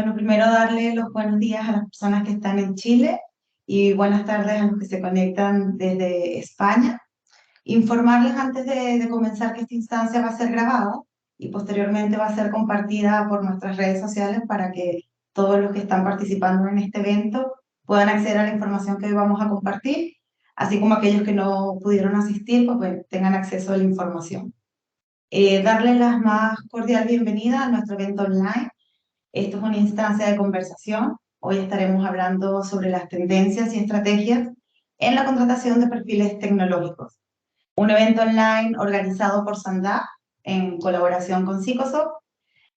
Bueno, primero darle los buenos días a las personas que están en Chile y buenas tardes a los que se conectan desde España. Informarles antes de comenzar que esta instancia va a ser grabada y posteriormente va a ser compartida por nuestras redes sociales para que todos los que están participando en este evento puedan acceder a la información que hoy vamos a compartir, así como aquellos que no pudieron asistir, pues tengan acceso a la información. Darles la más cordial bienvenida a nuestro evento online. Esto es una instancia de conversación. Hoy estaremos hablando sobre las tendencias y estrategias en la contratación de perfiles tecnológicos. Un evento online organizado por Sandap en colaboración con Psicosoft.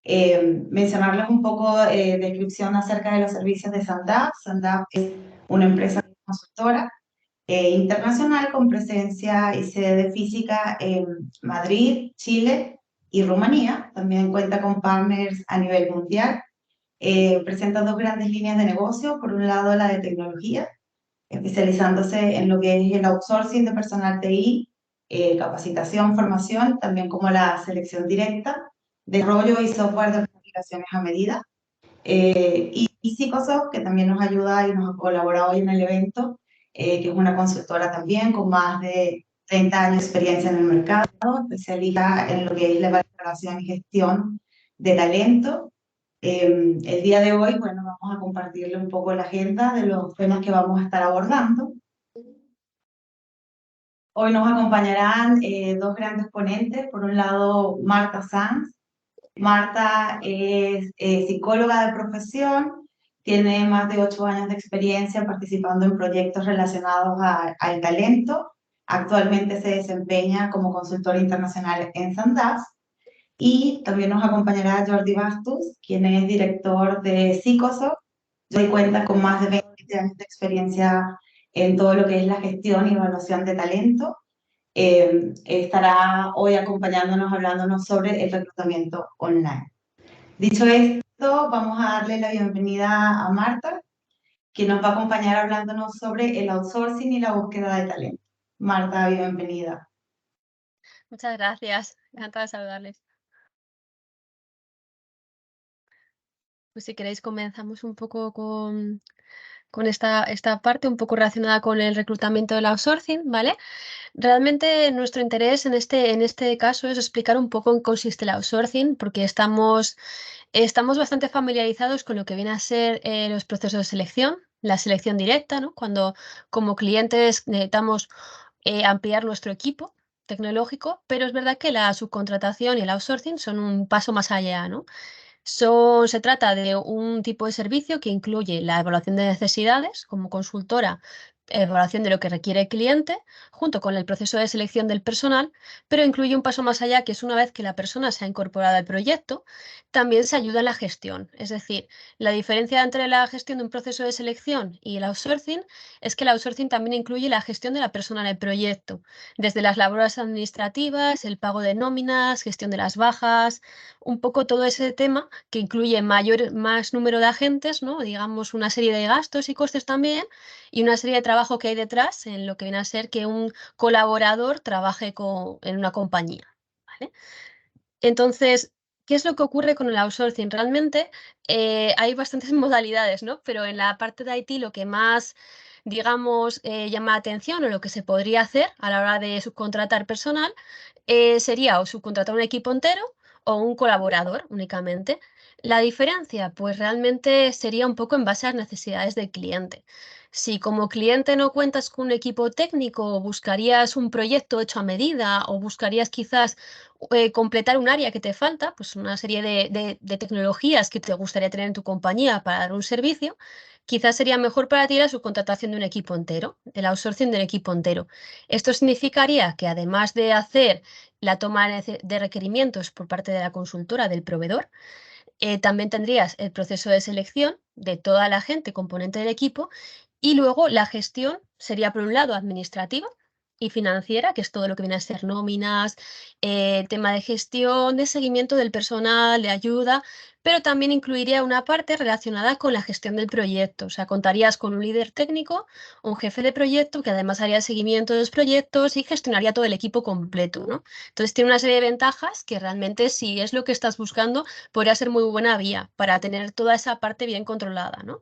Mencionarles un poco descripción acerca de los servicios de Sandap. Sandap es una empresa consultora internacional con presencia y sede física en Madrid, Chile y Rumanía. También cuenta con partners a nivel mundial. Presenta dos grandes líneas de negocio. Por un lado, la de tecnología, especializándose en lo que es el outsourcing de personal TI, capacitación, formación, también como la selección directa, desarrollo y software de aplicaciones a medida. Y Psicosoft, que también nos ayuda y nos ha colaborado hoy en el evento, que es una consultora también con más de 30 años de experiencia en el mercado, especialista en lo que es la evaluación y gestión de talento. El día de hoy, bueno, vamos a compartirle un poco la agenda de los temas que vamos a estar abordando. Hoy nos acompañarán dos grandes ponentes. Por un lado, Marta Sanz. Marta es psicóloga de profesión, tiene más de 8 años de experiencia participando en proyectos relacionados al talento. Actualmente se desempeña como consultora internacional en Sandaz. Y también nos acompañará Jordi Bastos, quien es director de Psicosoft. Jordi cuenta con más de 20 años de experiencia en todo lo que es la gestión y evaluación de talento. Estará hoy acompañándonos, hablándonos sobre el reclutamiento online. Dicho esto, vamos a darle la bienvenida a Marta, que nos va a acompañar hablándonos sobre el outsourcing y la búsqueda de talento. Marta, bienvenida. Muchas gracias, encantada de saludarles. Pues si queréis comenzamos un poco con esta parte un poco relacionada con el reclutamiento del outsourcing, ¿vale? Realmente nuestro interés en este caso es explicar un poco en qué consiste el outsourcing, porque estamos bastante familiarizados con lo que viene a ser los procesos de selección, la selección directa, ¿no? Cuando como clientes necesitamos ampliar nuestro equipo tecnológico, pero es verdad que la subcontratación y el outsourcing son un paso más allá, ¿no? Se trata de un tipo de servicio que incluye la evaluación de necesidades como consultora, evaluación de lo que requiere el cliente, junto con el proceso de selección del personal, pero incluye un paso más allá, que es una vez que la persona se ha incorporado al proyecto, también se ayuda en la gestión. Es decir, la diferencia entre la gestión de un proceso de selección y el outsourcing es que el outsourcing también incluye la gestión de la persona en el proyecto, desde las labores administrativas, el pago de nóminas, gestión de las bajas, un poco todo ese tema que incluye más número de agentes, ¿no? Digamos, una serie de gastos y costes también, y una serie de trabajo que hay detrás en lo que viene a ser que un colaborador trabaje en una compañía, ¿vale? Entonces, ¿qué es lo que ocurre con el outsourcing? Realmente hay bastantes modalidades, ¿no? Pero en la parte de IT lo que más, digamos, llama la atención o lo que se podría hacer a la hora de subcontratar personal sería o subcontratar un equipo entero o un colaborador únicamente. La diferencia, pues realmente sería un poco en base a las necesidades del cliente. Si como cliente no cuentas con un equipo técnico, buscarías un proyecto hecho a medida o buscarías quizás completar un área que te falta, pues una serie de tecnologías que te gustaría tener en tu compañía para dar un servicio, quizás sería mejor para ti la subcontratación de un equipo entero, el outsourcing del equipo entero. Esto significaría que además de hacer la toma de requerimientos por parte de la consultora, del proveedor, también tendrías el proceso de selección de toda la gente componente del equipo y luego la gestión sería por un lado administrativa y financiera, que es todo lo que viene a ser nóminas, tema de gestión, de seguimiento del personal, de ayuda, pero también incluiría una parte relacionada con la gestión del proyecto. O sea, contarías con un líder técnico, un jefe de proyecto que además haría el seguimiento de los proyectos y gestionaría todo el equipo completo, ¿no? Entonces tiene una serie de ventajas que realmente, si es lo que estás buscando, podría ser muy buena vía para tener toda esa parte bien controlada, ¿no?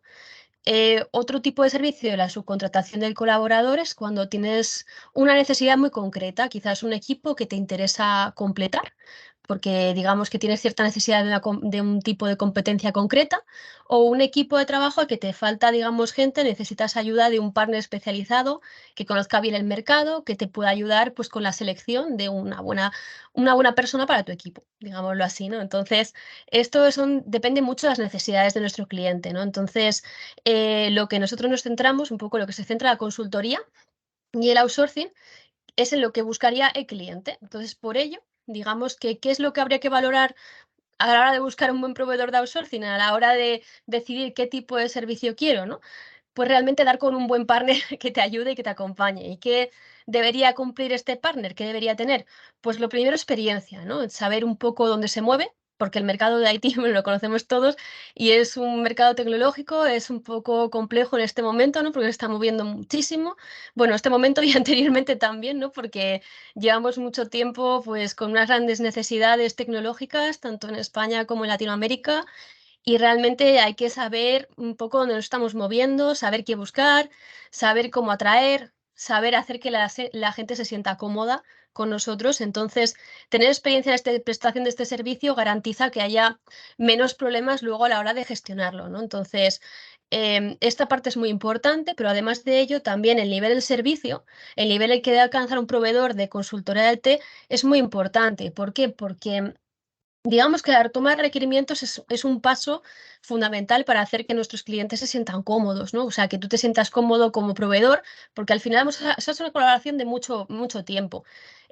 Otro tipo de servicio de la subcontratación del colaborador es cuando tienes una necesidad muy concreta, quizás un equipo que te interesa completar, porque digamos que tienes cierta necesidad de un tipo de competencia concreta, o un equipo de trabajo al que te falta, digamos, gente, necesitas ayuda de un partner especializado que conozca bien el mercado, que te pueda ayudar pues, con la selección de una buena persona para tu equipo, digámoslo así, ¿no? Entonces, depende mucho de las necesidades de nuestro cliente, ¿no? Entonces, lo que nosotros nos centramos, un poco lo que se centra la consultoría y el outsourcing, es en lo que buscaría el cliente. Entonces, por ello, digamos que qué es lo que habría que valorar a la hora de buscar un buen proveedor de outsourcing, a la hora de decidir qué tipo de servicio quiero, ¿no? Pues realmente dar con un buen partner que te ayude y que te acompañe. ¿Y qué debería cumplir este partner? ¿Qué debería tener? Pues lo primero, experiencia, ¿no? Saber un poco dónde se mueve, porque el mercado de IT bueno, lo conocemos todos y es un mercado tecnológico, es un poco complejo en este momento, ¿no? Porque se está moviendo muchísimo. Bueno, este momento y anteriormente también, ¿no? Porque llevamos mucho tiempo pues con unas grandes necesidades tecnológicas, tanto en España como en Latinoamérica, y realmente hay que saber un poco dónde nos estamos moviendo, saber qué buscar, saber cómo atraer, saber hacer que la gente se sienta cómoda con nosotros. Entonces, tener experiencia en esta prestación de este servicio garantiza que haya menos problemas luego a la hora de gestionarlo, ¿no? Entonces, esta parte es muy importante, pero además de ello, también el nivel del servicio, el nivel en que debe alcanzar un proveedor de consultoría del T es muy importante. ¿Por qué? Porque digamos que la toma de requerimientos es un paso fundamental para hacer que nuestros clientes se sientan cómodos, ¿no? O sea, que tú te sientas cómodo como proveedor, porque al final esa es una colaboración de mucho, mucho tiempo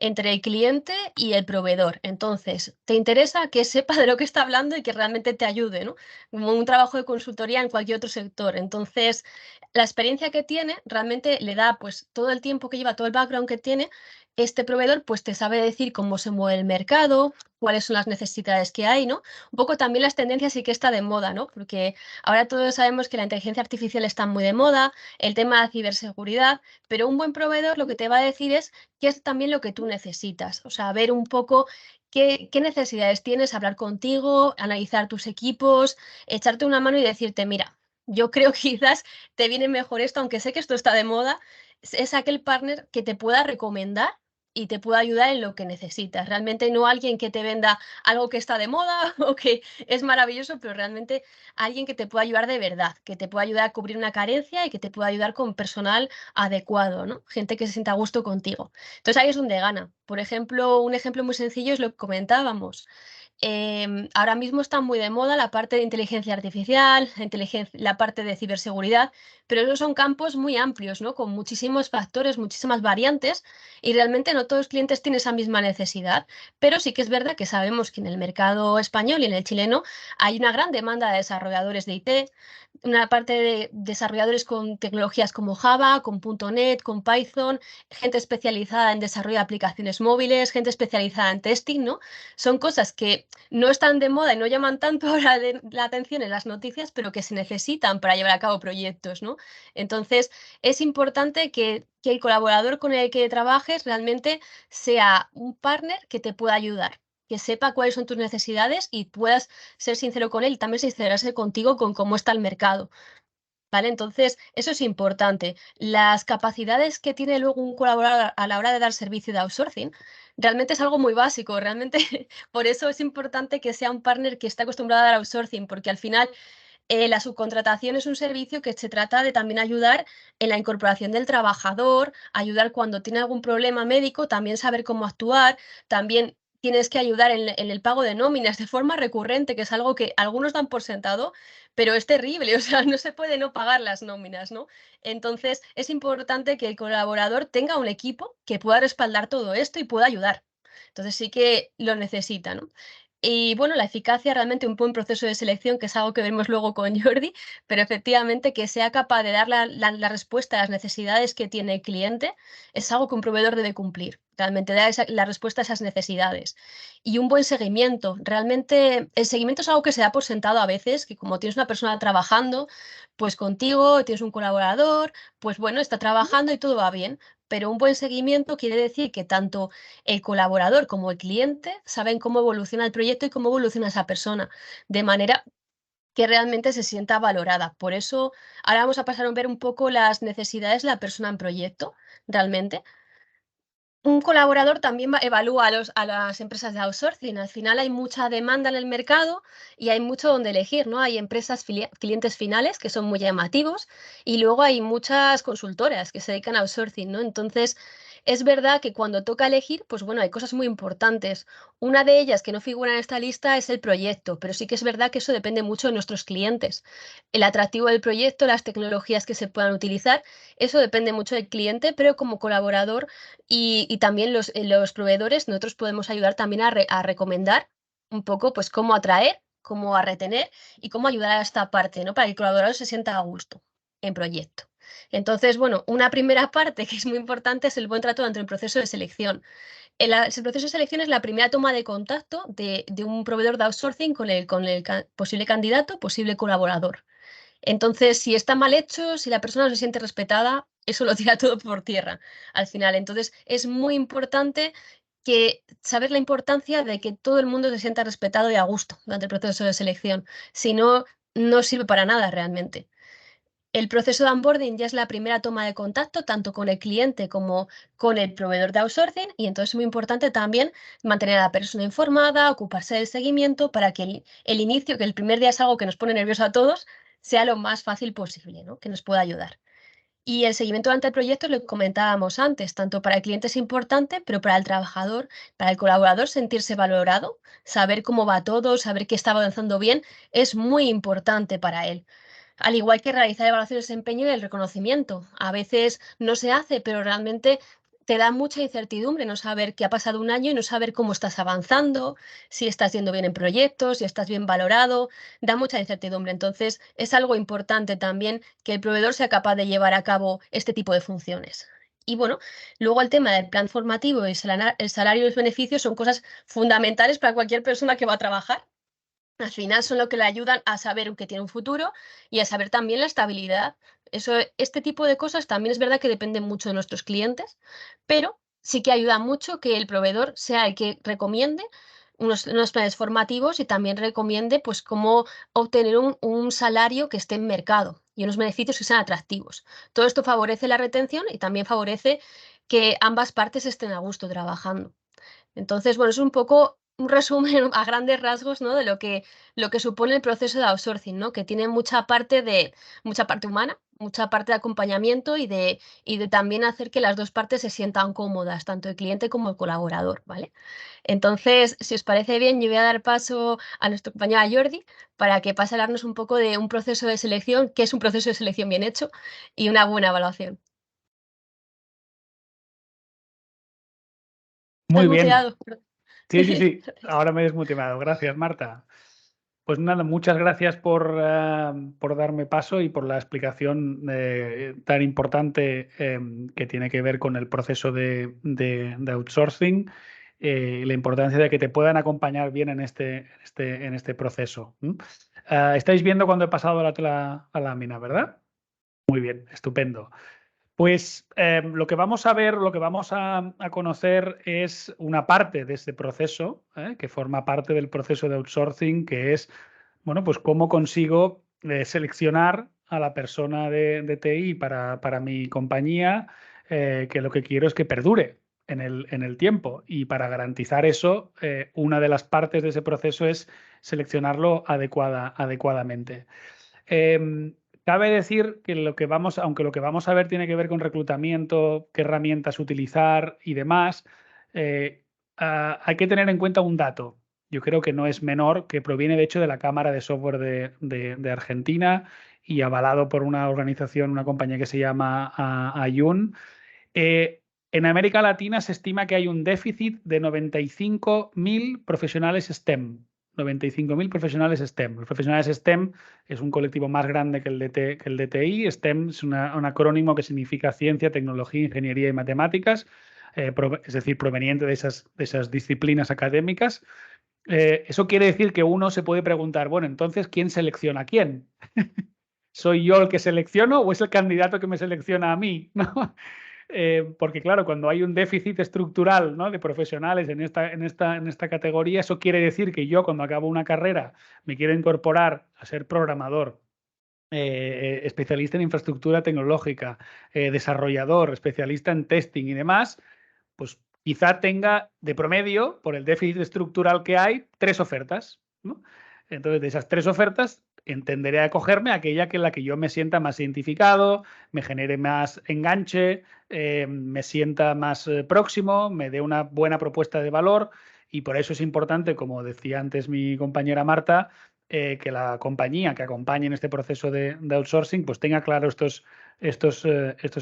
entre el cliente y el proveedor. Entonces, te interesa que sepa de lo que está hablando y que realmente te ayude, ¿no? Como un trabajo de consultoría en cualquier otro sector. Entonces, la experiencia que tiene realmente le da, pues, todo el tiempo que lleva, todo el background que tiene. Este proveedor pues te sabe decir cómo se mueve el mercado, cuáles son las necesidades que hay, ¿no? Un poco también las tendencias sí que está de moda, ¿no? Porque ahora todos sabemos que la inteligencia artificial está muy de moda, el tema de ciberseguridad, pero un buen proveedor lo que te va a decir es qué es también lo que tú necesitas, o sea, ver un poco qué necesidades tienes, hablar contigo, analizar tus equipos, echarte una mano y decirte, mira, yo creo que quizás te viene mejor esto, aunque sé que esto está de moda, es aquel partner que te pueda recomendar y te pueda ayudar en lo que necesitas. Realmente no alguien que te venda algo que está de moda o que es maravilloso, pero realmente alguien que te pueda ayudar de verdad, que te pueda ayudar a cubrir una carencia y que te pueda ayudar con personal adecuado, ¿no? Gente que se sienta a gusto contigo. Entonces ahí es donde gana. Por ejemplo, un ejemplo muy sencillo es lo que comentábamos. Ahora mismo está muy de moda la parte de inteligencia artificial, la parte de ciberseguridad, pero esos son campos muy amplios, ¿no? Con muchísimos factores, muchísimas variantes, y realmente no todos los clientes tienen esa misma necesidad. Pero sí que es verdad que sabemos que en el mercado español y en el chileno hay una gran demanda de desarrolladores de IT, una parte de desarrolladores con tecnologías como Java, con .NET, con Python, gente especializada en desarrollo de aplicaciones móviles, gente especializada en testing, ¿no? Son cosas que no están de moda y no llaman tanto ahora la atención en las noticias, pero que se necesitan para llevar a cabo proyectos, ¿no? Entonces, es importante que el colaborador con el que trabajes realmente sea un partner que te pueda ayudar, que sepa cuáles son tus necesidades y puedas ser sincero con él y también sincerarse contigo con cómo está el mercado. ¿Vale? Entonces, eso es importante. Las capacidades que tiene luego un colaborador a la hora de dar servicio de outsourcing realmente es algo muy básico. Realmente, por eso es importante que sea un partner que esté acostumbrado a dar outsourcing, porque al final la subcontratación es un servicio que se trata de también ayudar en la incorporación del trabajador, ayudar cuando tiene algún problema médico, también saber cómo actuar, también tienes que ayudar en el pago de nóminas de forma recurrente, que es algo que algunos dan por sentado, pero es terrible, o sea, no se puede no pagar las nóminas, ¿no? Entonces, es importante que el colaborador tenga un equipo que pueda respaldar todo esto y pueda ayudar. Entonces sí que lo necesita, ¿no? Y bueno, la eficacia, realmente un buen proceso de selección, que es algo que veremos luego con Jordi, pero efectivamente que sea capaz de dar la respuesta a las necesidades que tiene el cliente, es algo que un proveedor debe cumplir, realmente dar la respuesta a esas necesidades. Y un buen seguimiento, realmente el seguimiento es algo que se da por sentado a veces, que como tienes una persona trabajando, pues contigo, tienes un colaborador, pues bueno, está trabajando y todo va bien. Pero un buen seguimiento quiere decir que tanto el colaborador como el cliente saben cómo evoluciona el proyecto y cómo evoluciona esa persona, de manera que realmente se sienta valorada. Por eso ahora vamos a pasar a ver un poco las necesidades de la persona en proyecto, realmente. Un colaborador también evalúa a las empresas de outsourcing. Al final hay mucha demanda en el mercado y hay mucho donde elegir, ¿no? Hay empresas, clientes finales que son muy llamativos y luego hay muchas consultoras que se dedican a outsourcing, ¿no? Entonces, es verdad que cuando toca elegir, pues bueno, hay cosas muy importantes. Una de ellas que no figura en esta lista es el proyecto, pero sí que es verdad que eso depende mucho de nuestros clientes. El atractivo del proyecto, las tecnologías que se puedan utilizar, eso depende mucho del cliente, pero como colaborador y también los proveedores, nosotros podemos ayudar también a recomendar un poco pues cómo atraer, cómo a retener y cómo ayudar a esta parte, ¿no? Para que el colaborador se sienta a gusto en proyecto. Entonces, bueno, una primera parte que es muy importante es el buen trato durante el proceso de selección. El proceso de selección es la primera toma de contacto de un proveedor de outsourcing con el posible candidato, posible colaborador. Entonces, si está mal hecho, si la persona no se siente respetada, eso lo tira todo por tierra al final. Entonces, es muy importante saber la importancia de que todo el mundo se sienta respetado y a gusto durante el proceso de selección. Si no, no sirve para nada realmente. El proceso de onboarding ya es la primera toma de contacto, tanto con el cliente como con el proveedor de outsourcing, y entonces es muy importante también mantener a la persona informada, ocuparse del seguimiento para que el inicio, que el primer día es algo que nos pone nerviosos a todos, sea lo más fácil posible, ¿no? Que nos pueda ayudar. Y el seguimiento durante el proyecto, lo que comentábamos antes, tanto para el cliente es importante, pero para el trabajador, para el colaborador, sentirse valorado, saber cómo va todo, saber que está avanzando bien, es muy importante para él. Al igual que realizar evaluaciones de desempeño y el reconocimiento. A veces no se hace, pero realmente te da mucha incertidumbre no saber qué ha pasado un año y no saber cómo estás avanzando, si estás yendo bien en proyectos, si estás bien valorado, da mucha incertidumbre. Entonces, es algo importante también que el proveedor sea capaz de llevar a cabo este tipo de funciones. Y bueno, luego el tema del plan formativo y el salario y los beneficios son cosas fundamentales para cualquier persona que va a trabajar. Al final son lo que le ayudan a saber que tiene un futuro y a saber también la estabilidad. Este tipo de cosas también es verdad que dependen mucho de nuestros clientes, pero sí que ayuda mucho que el proveedor sea el que recomiende unos planes formativos y también recomiende pues cómo obtener un salario que esté en mercado y unos beneficios que sean atractivos. Todo esto favorece la retención y también favorece que ambas partes estén a gusto trabajando. Entonces, bueno, es un poco un resumen a grandes rasgos, ¿no? De lo que supone el proceso de outsourcing, ¿no? Que tiene mucha parte humana, mucha parte de acompañamiento y de también hacer que las dos partes se sientan cómodas, tanto el cliente como el colaborador, ¿vale? Entonces, si os parece bien, yo voy a dar paso a nuestro compañero Jordi para que pase a hablarnos un poco de un proceso de selección, que es un proceso de selección bien hecho y una buena evaluación. Estás Muy bien. muteado. Sí, sí, sí. Ahora me he desmotivado. Gracias, Marta. Pues nada, muchas gracias por darme paso y por la explicación tan importante que tiene que ver con el proceso de outsourcing y la importancia de que te puedan acompañar bien en este proceso. Estáis viendo cuando he pasado la lámina, ¿verdad? Muy bien, estupendo. Pues lo que vamos a ver, lo que vamos a conocer es una parte de este proceso, que forma parte del proceso de outsourcing, que es, bueno, pues cómo consigo seleccionar a la persona de TI para mi compañía, que lo que quiero es que perdure en el tiempo. Y para garantizar eso, una de las partes de ese proceso es seleccionarlo adecuadamente. Em, Cabe decir que aunque lo que vamos a ver tiene que ver con reclutamiento, qué herramientas utilizar y demás, hay que tener en cuenta un dato. Yo creo que no es menor, que proviene de hecho de la Cámara de Software de Argentina y avalado por una organización, una compañía que se llama Ayun. En América Latina se estima que hay un déficit de 95.000 profesionales STEM. 95.000 profesionales STEM. Los profesionales STEM es un colectivo más grande que el de TI. STEM es un acrónimo que significa ciencia, tecnología, ingeniería y matemáticas, es decir, proveniente de esas disciplinas académicas. Eso quiere decir que uno se puede preguntar, bueno, entonces, ¿quién selecciona a quién? ¿Soy yo el que selecciono o es el candidato que me selecciona a mí? ¿No? Porque claro, cuando hay un déficit estructural, ¿no?, de profesionales en esta categoría, eso quiere decir que yo cuando acabo una carrera me quiero incorporar a ser programador, especialista en infraestructura tecnológica, desarrollador, especialista en testing y demás, pues quizá tenga de promedio, por el déficit estructural que hay, 3 ofertas, ¿no? Entonces, de esas 3 ofertas, entenderé a acogerme a aquella que en la que yo me sienta más identificado, me genere más enganche, me sienta más próximo, me dé una buena propuesta de valor, y por eso es importante, como decía antes mi compañera Marta, que la compañía que acompañe en este proceso de outsourcing pues tenga claro estos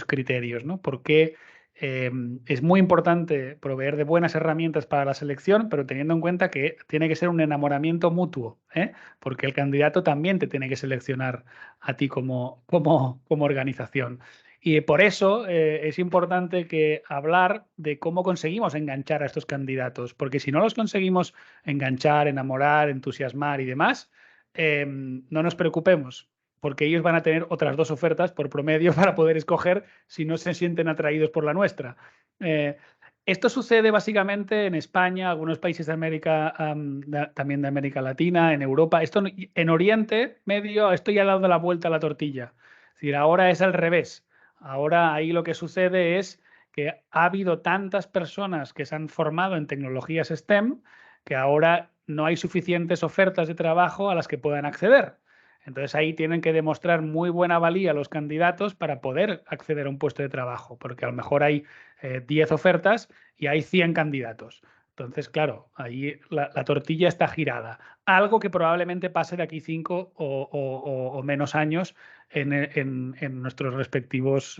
criterios, ¿no? Porque es muy importante proveer de buenas herramientas para la selección, pero teniendo en cuenta que tiene que ser un enamoramiento mutuo, ¿eh? Porque el candidato también te tiene que seleccionar a ti como organización. Y por eso es importante hablar de cómo conseguimos enganchar a estos candidatos, porque si no los conseguimos enganchar, enamorar, entusiasmar y demás, no nos preocupemos, porque ellos van a tener otras 2 ofertas por promedio para poder escoger si no se sienten atraídos por la nuestra. Esto sucede básicamente en España, algunos países de América, también de América Latina, en Europa. Esto en Oriente Medio, esto ya ha dado la vuelta a la tortilla. Es decir, ahora es al revés. Ahora ahí lo que sucede es que ha habido tantas personas que se han formado en tecnologías STEM que ahora no hay suficientes ofertas de trabajo a las que puedan acceder. Entonces ahí tienen que demostrar muy buena valía los candidatos para poder acceder a un puesto de trabajo, porque a lo mejor hay 10 ofertas y hay 100 candidatos. Entonces, claro, ahí la tortilla está girada. Algo que probablemente pase de aquí 5 o menos años en nuestros respectivos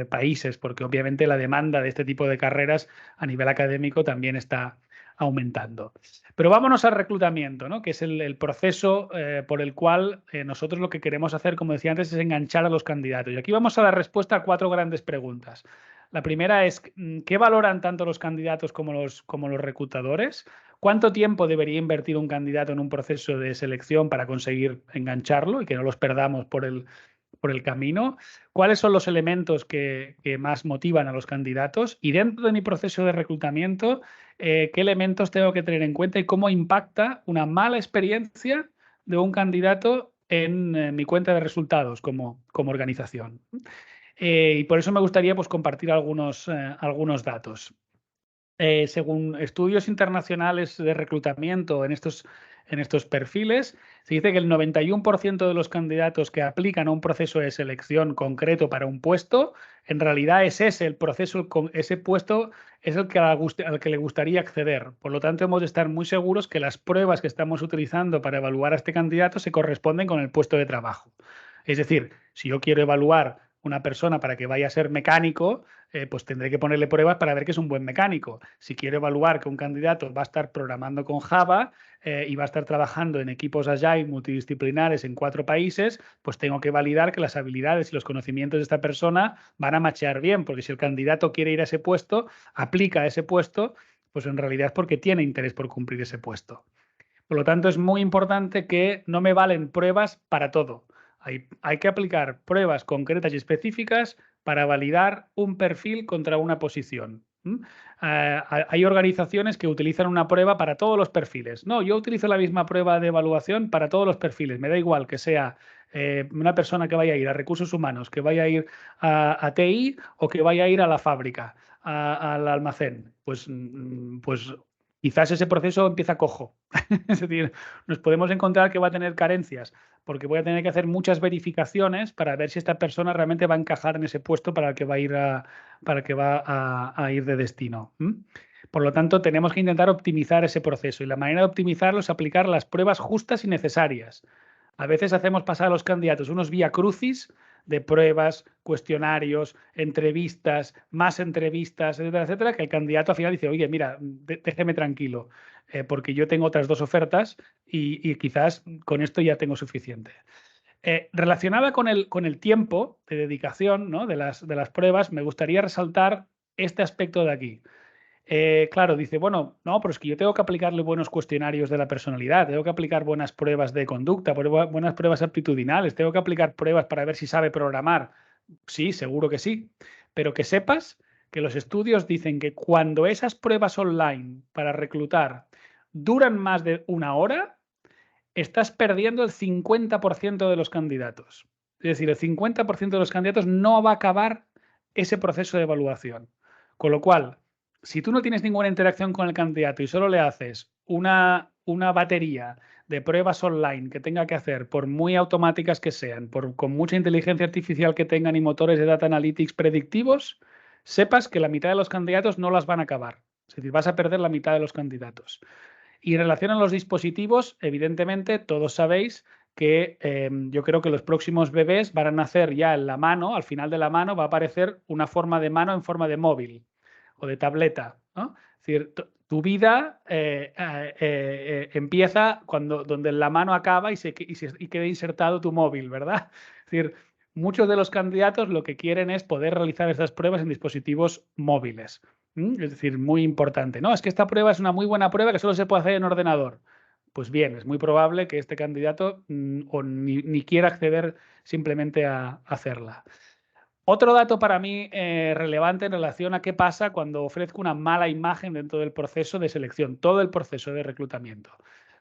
países, porque obviamente la demanda de este tipo de carreras a nivel académico también está aumentando. Pero vámonos al reclutamiento, ¿no?, que es el proceso por el cual nosotros lo que queremos hacer, como decía antes, es enganchar a los candidatos. Y aquí vamos a dar respuesta a 4 grandes preguntas. La primera es, ¿qué valoran tanto los candidatos como los reclutadores? ¿Cuánto tiempo debería invertir un candidato en un proceso de selección para conseguir engancharlo y que no los perdamos por el camino? ¿Cuáles son los elementos que más motivan a los candidatos? Y dentro de mi proceso de reclutamiento, ¿qué elementos tengo que tener en cuenta y cómo impacta una mala experiencia de un candidato en mi cuenta de resultados como organización? Y por eso me gustaría pues, compartir algunos datos. Según estudios internacionales de reclutamiento en estos perfiles, se dice que el 91% de los candidatos que aplican a un proceso de selección concreto para un puesto, en realidad es ese el proceso, ese puesto es el que al que le gustaría acceder. Por lo tanto, hemos de estar muy seguros que las pruebas que estamos utilizando para evaluar a este candidato se corresponden con el puesto de trabajo. Es decir, si yo quiero evaluar una persona para que vaya a ser mecánico, pues tendré que ponerle pruebas para ver que es un buen mecánico. Si quiero evaluar que un candidato va a estar programando con Java y va a estar trabajando en equipos Agile multidisciplinares en 4 países, pues tengo que validar que las habilidades y los conocimientos de esta persona van a machear bien, porque si el candidato quiere ir a ese puesto, aplica a ese puesto, pues en realidad es porque tiene interés por cumplir ese puesto. Por lo tanto, es muy importante que no me valen pruebas para todo. Hay que aplicar pruebas concretas y específicas para validar un perfil contra una posición. Hay organizaciones que utilizan una prueba para todos los perfiles. No, yo utilizo la misma prueba de evaluación para todos los perfiles. Me da igual que sea una persona que vaya a ir a recursos humanos, que vaya a ir a TI o que vaya a ir a la fábrica, al almacén. Pues quizás ese proceso empieza cojo. Es decir, nos podemos encontrar que va a tener carencias, porque voy a tener que hacer muchas verificaciones para ver si esta persona realmente va a encajar en ese puesto para el que va a ir de destino. Por lo tanto, tenemos que intentar optimizar ese proceso, y la manera de optimizarlo es aplicar las pruebas justas y necesarias. A veces hacemos pasar a los candidatos unos vía crucis de pruebas, cuestionarios, entrevistas, más entrevistas, etcétera, etcétera, que el candidato al final dice, oye, mira, déjeme tranquilo, porque yo tengo otras 2 ofertas y quizás con esto ya tengo suficiente. Relacionada con el tiempo de dedicación, ¿no?, de las pruebas, me gustaría resaltar este aspecto de aquí. Claro, dice, bueno, no, pero es que yo tengo que aplicarle buenos cuestionarios de la personalidad, tengo que aplicar buenas pruebas de conducta, buenas pruebas aptitudinales, tengo que aplicar pruebas para ver si sabe programar. Sí, seguro que sí, pero que sepas que los estudios dicen que cuando esas pruebas online para reclutar duran más de 1 hora, estás perdiendo el 50% de los candidatos. Es decir, el 50% de los candidatos no va a acabar ese proceso de evaluación. Con lo cual, si tú no tienes ninguna interacción con el candidato y solo le haces una batería de pruebas online que tenga que hacer, por muy automáticas que sean, con mucha inteligencia artificial que tengan y motores de data analytics predictivos, sepas que la mitad de los candidatos no las van a acabar. Es decir, vas a perder la mitad de los candidatos. Y en relación a los dispositivos, evidentemente, todos sabéis que yo creo que los próximos bebés van a nacer ya en la mano, al final de la mano va a aparecer una forma de mano en forma de móvil o de tableta, ¿no? Es decir, tu vida empieza donde la mano acaba y queda insertado tu móvil, ¿verdad? Es decir, muchos de los candidatos lo que quieren es poder realizar estas pruebas en dispositivos móviles. Es decir, muy importante. No, es que esta prueba es una muy buena prueba que solo se puede hacer en ordenador. Pues bien, es muy probable que este candidato ni quiera acceder simplemente a hacerla. Otro dato para mí relevante en relación a qué pasa cuando ofrezco una mala imagen dentro del proceso de selección, todo el proceso de reclutamiento.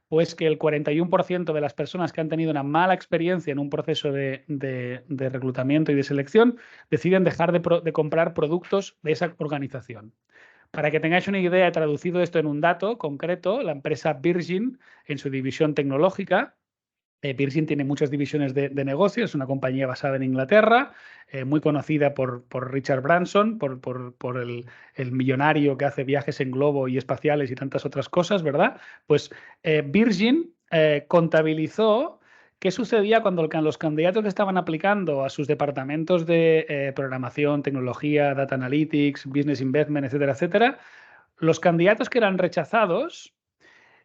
Pues que el 41% de las personas que han tenido una mala experiencia en un proceso de reclutamiento y de selección deciden dejar de comprar productos de esa organización. Para que tengáis una idea, he traducido esto en un dato concreto. La empresa Virgin, en su división tecnológica, Virgin tiene muchas divisiones de negocio, es una compañía basada en Inglaterra, muy conocida por Richard Branson, por el millonario que hace viajes en globo y espaciales y tantas otras cosas, ¿verdad? Pues Virgin contabilizó qué sucedía cuando los candidatos que estaban aplicando a sus departamentos de programación, tecnología, data analytics, business investment, etcétera, etcétera. Los candidatos que eran rechazados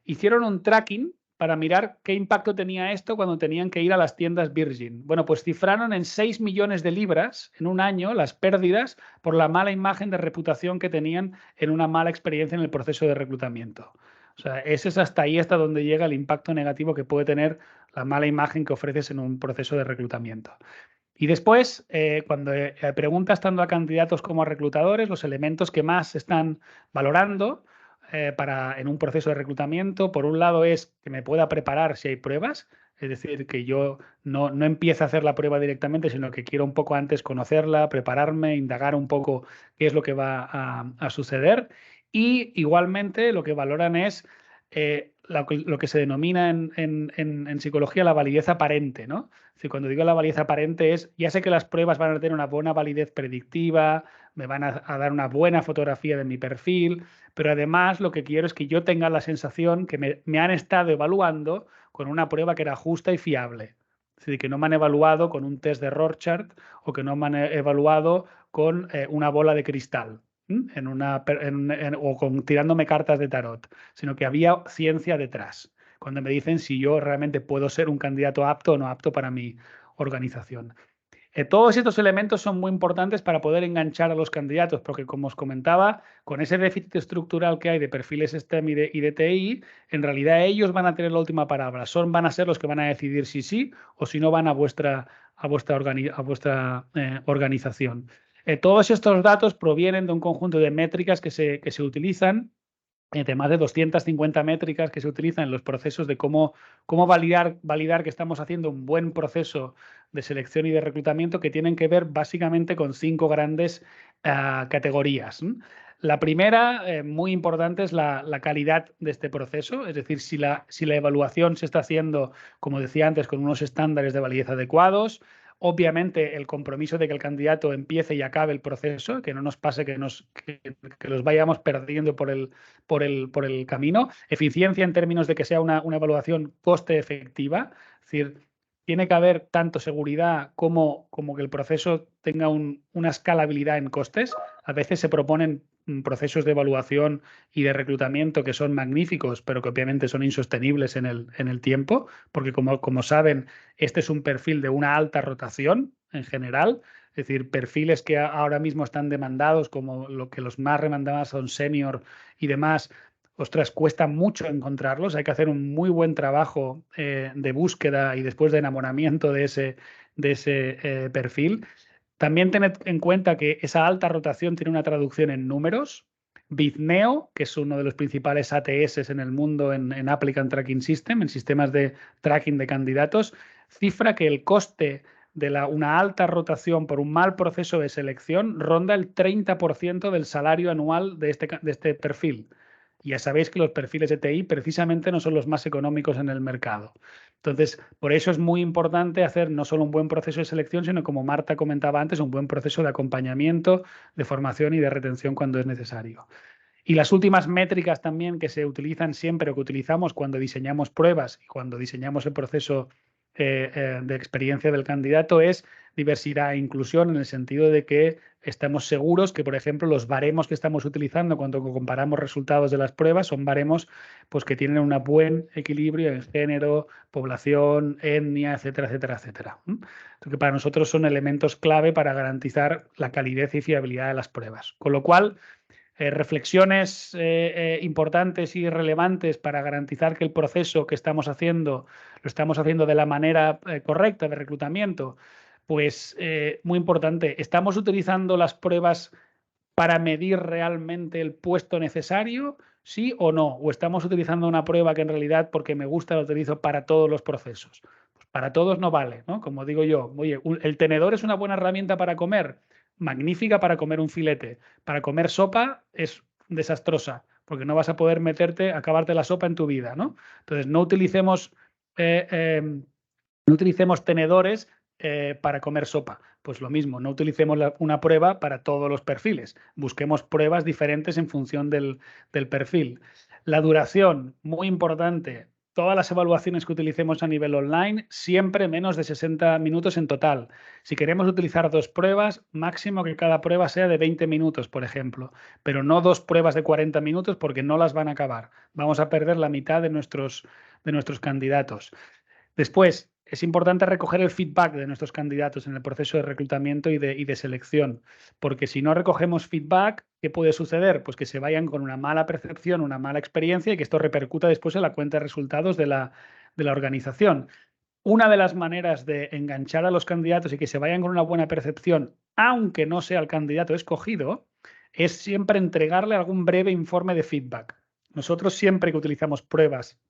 hicieron un tracking para mirar qué impacto tenía esto cuando tenían que ir a las tiendas Virgin. Bueno, pues cifraron en 6 millones de libras en un año las pérdidas por la mala imagen de reputación que tenían en una mala experiencia en el proceso de reclutamiento. O sea, ese es hasta donde llega el impacto negativo que puede tener la mala imagen que ofreces en un proceso de reclutamiento. Y después, cuando preguntas tanto a candidatos como a reclutadores, los elementos que más están valorando en un proceso de reclutamiento, por un lado es que me pueda preparar si hay pruebas, es decir, que yo no empiece a hacer la prueba directamente, sino que quiero un poco antes conocerla, prepararme, indagar un poco qué es lo que va a suceder. Y igualmente lo que valoran es lo que se denomina en psicología la validez aparente, ¿no? Es decir, cuando digo la validez aparente es, ya sé que las pruebas van a tener una buena validez predictiva, me van a dar una buena fotografía de mi perfil, pero además lo que quiero es que yo tenga la sensación que me han estado evaluando con una prueba que era justa y fiable. Es decir, que no me han evaluado con un test de Rorschach o que no me han evaluado con una bola de cristal o tirándome cartas de tarot, sino que había ciencia detrás. Cuando me dicen si yo realmente puedo ser un candidato apto o no apto para mi organización. Todos estos elementos son muy importantes para poder enganchar a los candidatos, porque como os comentaba, con ese déficit estructural que hay de perfiles STEM y de TI, en realidad ellos van a tener la última palabra. Van a ser los que van a decidir si sí o si no van a vuestra organización. Todos estos datos provienen de un conjunto de métricas que se utilizan, de más de 250 métricas que se utilizan en los procesos de cómo validar que estamos haciendo un buen proceso de selección y de reclutamiento, que tienen que ver básicamente con 5 grandes categorías. La primera, muy importante, es la calidad de este proceso, es decir, si la evaluación se está haciendo, como decía antes, con unos estándares de validez adecuados. Obviamente, el compromiso de que el candidato empiece y acabe el proceso, que no nos pase que los vayamos perdiendo por el camino. Eficiencia en términos de que sea una evaluación coste efectiva, es decir, tiene que haber tanto seguridad como que el proceso tenga una escalabilidad en costes. A veces se proponen procesos de evaluación y de reclutamiento que son magníficos, pero que obviamente son insostenibles en el tiempo, porque como saben, este es un perfil de una alta rotación en general, es decir, perfiles que ahora mismo están demandados, como lo que los más demandados son senior y demás. Ostras, cuesta mucho encontrarlos, hay que hacer un muy buen trabajo de búsqueda y después de enamoramiento de ese perfil. También tened en cuenta que esa alta rotación tiene una traducción en números. Bitneo, que es uno de los principales ATS en el mundo en Applicant Tracking System, en sistemas de tracking de candidatos, cifra que el coste de una alta rotación por un mal proceso de selección ronda el 30% del salario anual de este perfil. Y ya sabéis que los perfiles de TI precisamente no son los más económicos en el mercado. Entonces, por eso es muy importante hacer no solo un buen proceso de selección, sino, como Marta comentaba antes, un buen proceso de acompañamiento, de formación y de retención cuando es necesario. Y las últimas métricas también que se utilizan siempre o que utilizamos cuando diseñamos pruebas y cuando diseñamos el proceso de experiencia del candidato es diversidad e inclusión, en el sentido de que estamos seguros que, por ejemplo, los baremos que estamos utilizando cuando comparamos resultados de las pruebas son baremos pues, que tienen un buen equilibrio en género, población, etnia, etcétera, etcétera, etcétera. Que para nosotros son elementos clave para garantizar la calidez y fiabilidad de las pruebas. Con lo cual, reflexiones importantes y relevantes para garantizar que el proceso que estamos haciendo lo estamos haciendo de la manera correcta de reclutamiento. Pues muy importante, ¿estamos utilizando las pruebas para medir realmente el puesto necesario? ¿Sí o no? ¿O estamos utilizando una prueba que en realidad, porque me gusta, la utilizo para todos los procesos? Pues para todos no vale, ¿no? Como digo yo, oye, ¿el tenedor es una buena herramienta para comer? Magnífica para comer un filete. Para comer sopa es desastrosa, porque no vas a poder acabarte la sopa en tu vida, ¿no? Entonces, no utilicemos tenedores para comer sopa. Pues lo mismo, no utilicemos una prueba para todos los perfiles. Busquemos pruebas diferentes en función del perfil. La duración, muy importante. Todas las evaluaciones que utilicemos a nivel online, siempre menos de 60 minutos en total. Si queremos utilizar 2 pruebas, máximo que cada prueba sea de 20 minutos, por ejemplo, pero no 2 pruebas de 40 minutos porque no las van a acabar. Vamos a perder la mitad de nuestros candidatos. Después, es importante recoger el feedback de nuestros candidatos en el proceso de reclutamiento y de selección, porque si no recogemos feedback, ¿qué puede suceder? Pues que se vayan con una mala percepción, una mala experiencia y que esto repercuta después en la cuenta de resultados de la organización. Una de las maneras de enganchar a los candidatos y que se vayan con una buena percepción, aunque no sea el candidato escogido, es siempre entregarle algún breve informe de feedback. Nosotros siempre que utilizamos pruebas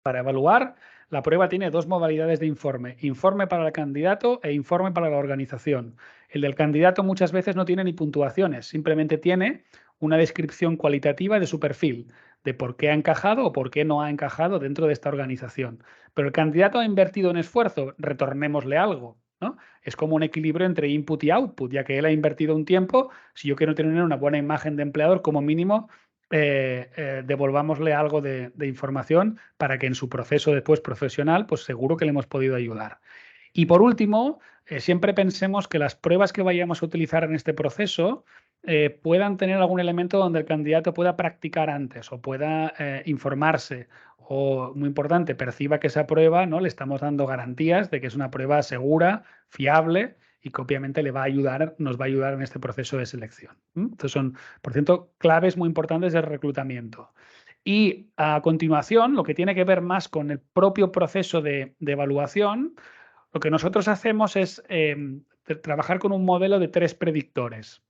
para evaluar, la prueba tiene 2 modalidades de informe: informe para el candidato e informe para la organización. El del candidato muchas veces no tiene ni puntuaciones, simplemente tiene una descripción cualitativa de su perfil, de por qué ha encajado o por qué no ha encajado dentro de esta organización. Pero el candidato ha invertido en esfuerzo, retornémosle algo, ¿no? Es como un equilibrio entre input y output, ya que él ha invertido un tiempo. Si yo quiero tener una buena imagen de empleador, como mínimo devolvámosle algo de información para que en su proceso después profesional, pues seguro que le hemos podido ayudar. Y por último, siempre pensemos que las pruebas que vayamos a utilizar en este proceso puedan tener algún elemento donde el candidato pueda practicar antes o pueda informarse, o, muy importante, perciba que esa prueba, ¿no?, le estamos dando garantías de que es una prueba segura, fiable y que obviamente nos va a ayudar en este proceso de selección. Entonces son, por cierto, claves muy importantes del reclutamiento. Y a continuación, lo que tiene que ver más con el propio proceso de evaluación, lo que nosotros hacemos es trabajar con un modelo de 3 predictores.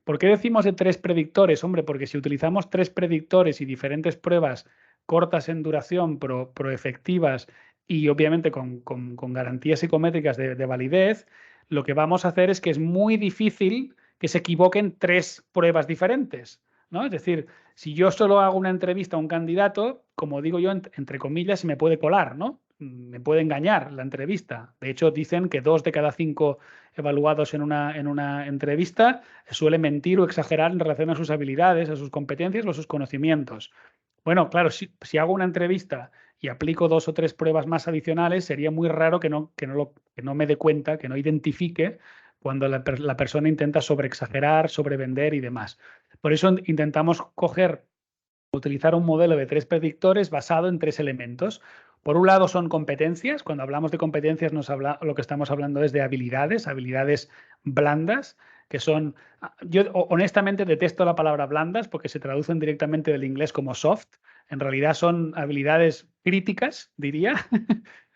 ¿Por qué decimos de 3 predictores? Hombre, porque si utilizamos 3 predictores y diferentes pruebas cortas en duración, pero efectivas y obviamente con garantías psicométricas de validez, lo que vamos a hacer es que es muy difícil que se equivoquen 3 pruebas diferentes, ¿no? Es decir, si yo solo hago una entrevista a un candidato, como digo yo, entre comillas, se me puede colar, ¿no? Me puede engañar la entrevista. De hecho, dicen que 2 de cada 5 evaluados en una entrevista suele mentir o exagerar en relación a sus habilidades, a sus competencias o a sus conocimientos. Bueno, claro, si hago una entrevista y aplico 2 o 3 pruebas más adicionales, sería muy raro que no me dé cuenta, que no identifique cuando la persona intenta sobreexagerar, sobrevender y demás. Por eso intentamos utilizar un modelo de 3 predictores basado en 3 elementos. Por un lado son competencias. Cuando hablamos de competencias lo que estamos hablando es de habilidades blandas, que son... Yo honestamente detesto la palabra blandas porque se traducen directamente del inglés como soft. En realidad son habilidades críticas, diría,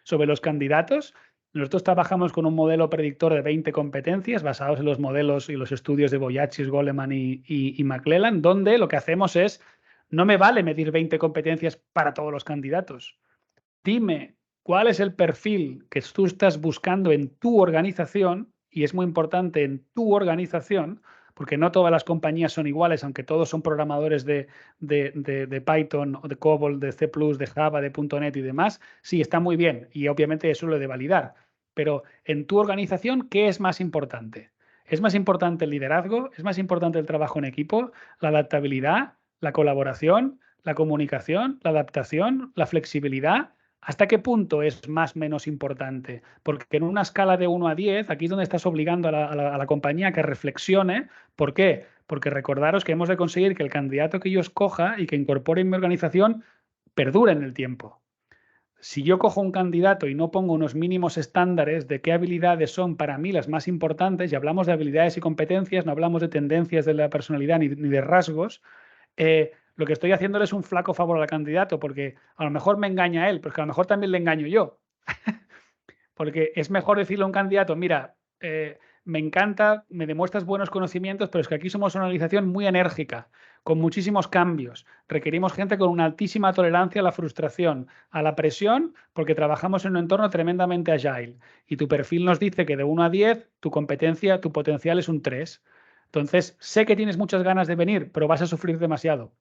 sobre los candidatos. Nosotros trabajamos con un modelo predictor de 20 competencias basados en los modelos y los estudios de Boyachis, Goleman y McClellan, donde lo que hacemos es, no me vale medir 20 competencias para todos los candidatos. Dime cuál es el perfil que tú estás buscando en tu organización, y es muy importante en tu organización, porque no todas las compañías son iguales, aunque todos son programadores de Python, o de COBOL, de C++, de Java, de .NET y demás. Sí, está muy bien y obviamente eso lo he de validar. Pero en tu organización, ¿qué es más importante? ¿Es más importante el liderazgo? ¿Es más importante el trabajo en equipo? ¿La adaptabilidad? ¿La colaboración? ¿La comunicación? ¿La adaptación? ¿La flexibilidad? ¿Hasta qué punto es más o menos importante? Porque en una escala de 1 a 10, aquí es donde estás obligando a la compañía a que reflexione. ¿Por qué? Porque recordaros que hemos de conseguir que el candidato que yo escoja y que incorpore en mi organización perdure en el tiempo. Si yo cojo un candidato y no pongo unos mínimos estándares de qué habilidades son para mí las más importantes, y hablamos de habilidades y competencias, no hablamos de tendencias de la personalidad ni de rasgos, lo que estoy haciendo es un flaco favor al candidato, porque a lo mejor me engaña a él, pero es que a lo mejor también le engaño yo. Porque es mejor decirle a un candidato, mira, me encanta, me demuestras buenos conocimientos, pero es que aquí somos una organización muy enérgica, con muchísimos cambios. Requerimos gente con una altísima tolerancia a la frustración, a la presión, porque trabajamos en un entorno tremendamente agile. Y tu perfil nos dice que de 1 a 10, tu competencia, tu potencial es un 3. Entonces, sé que tienes muchas ganas de venir, pero vas a sufrir demasiado.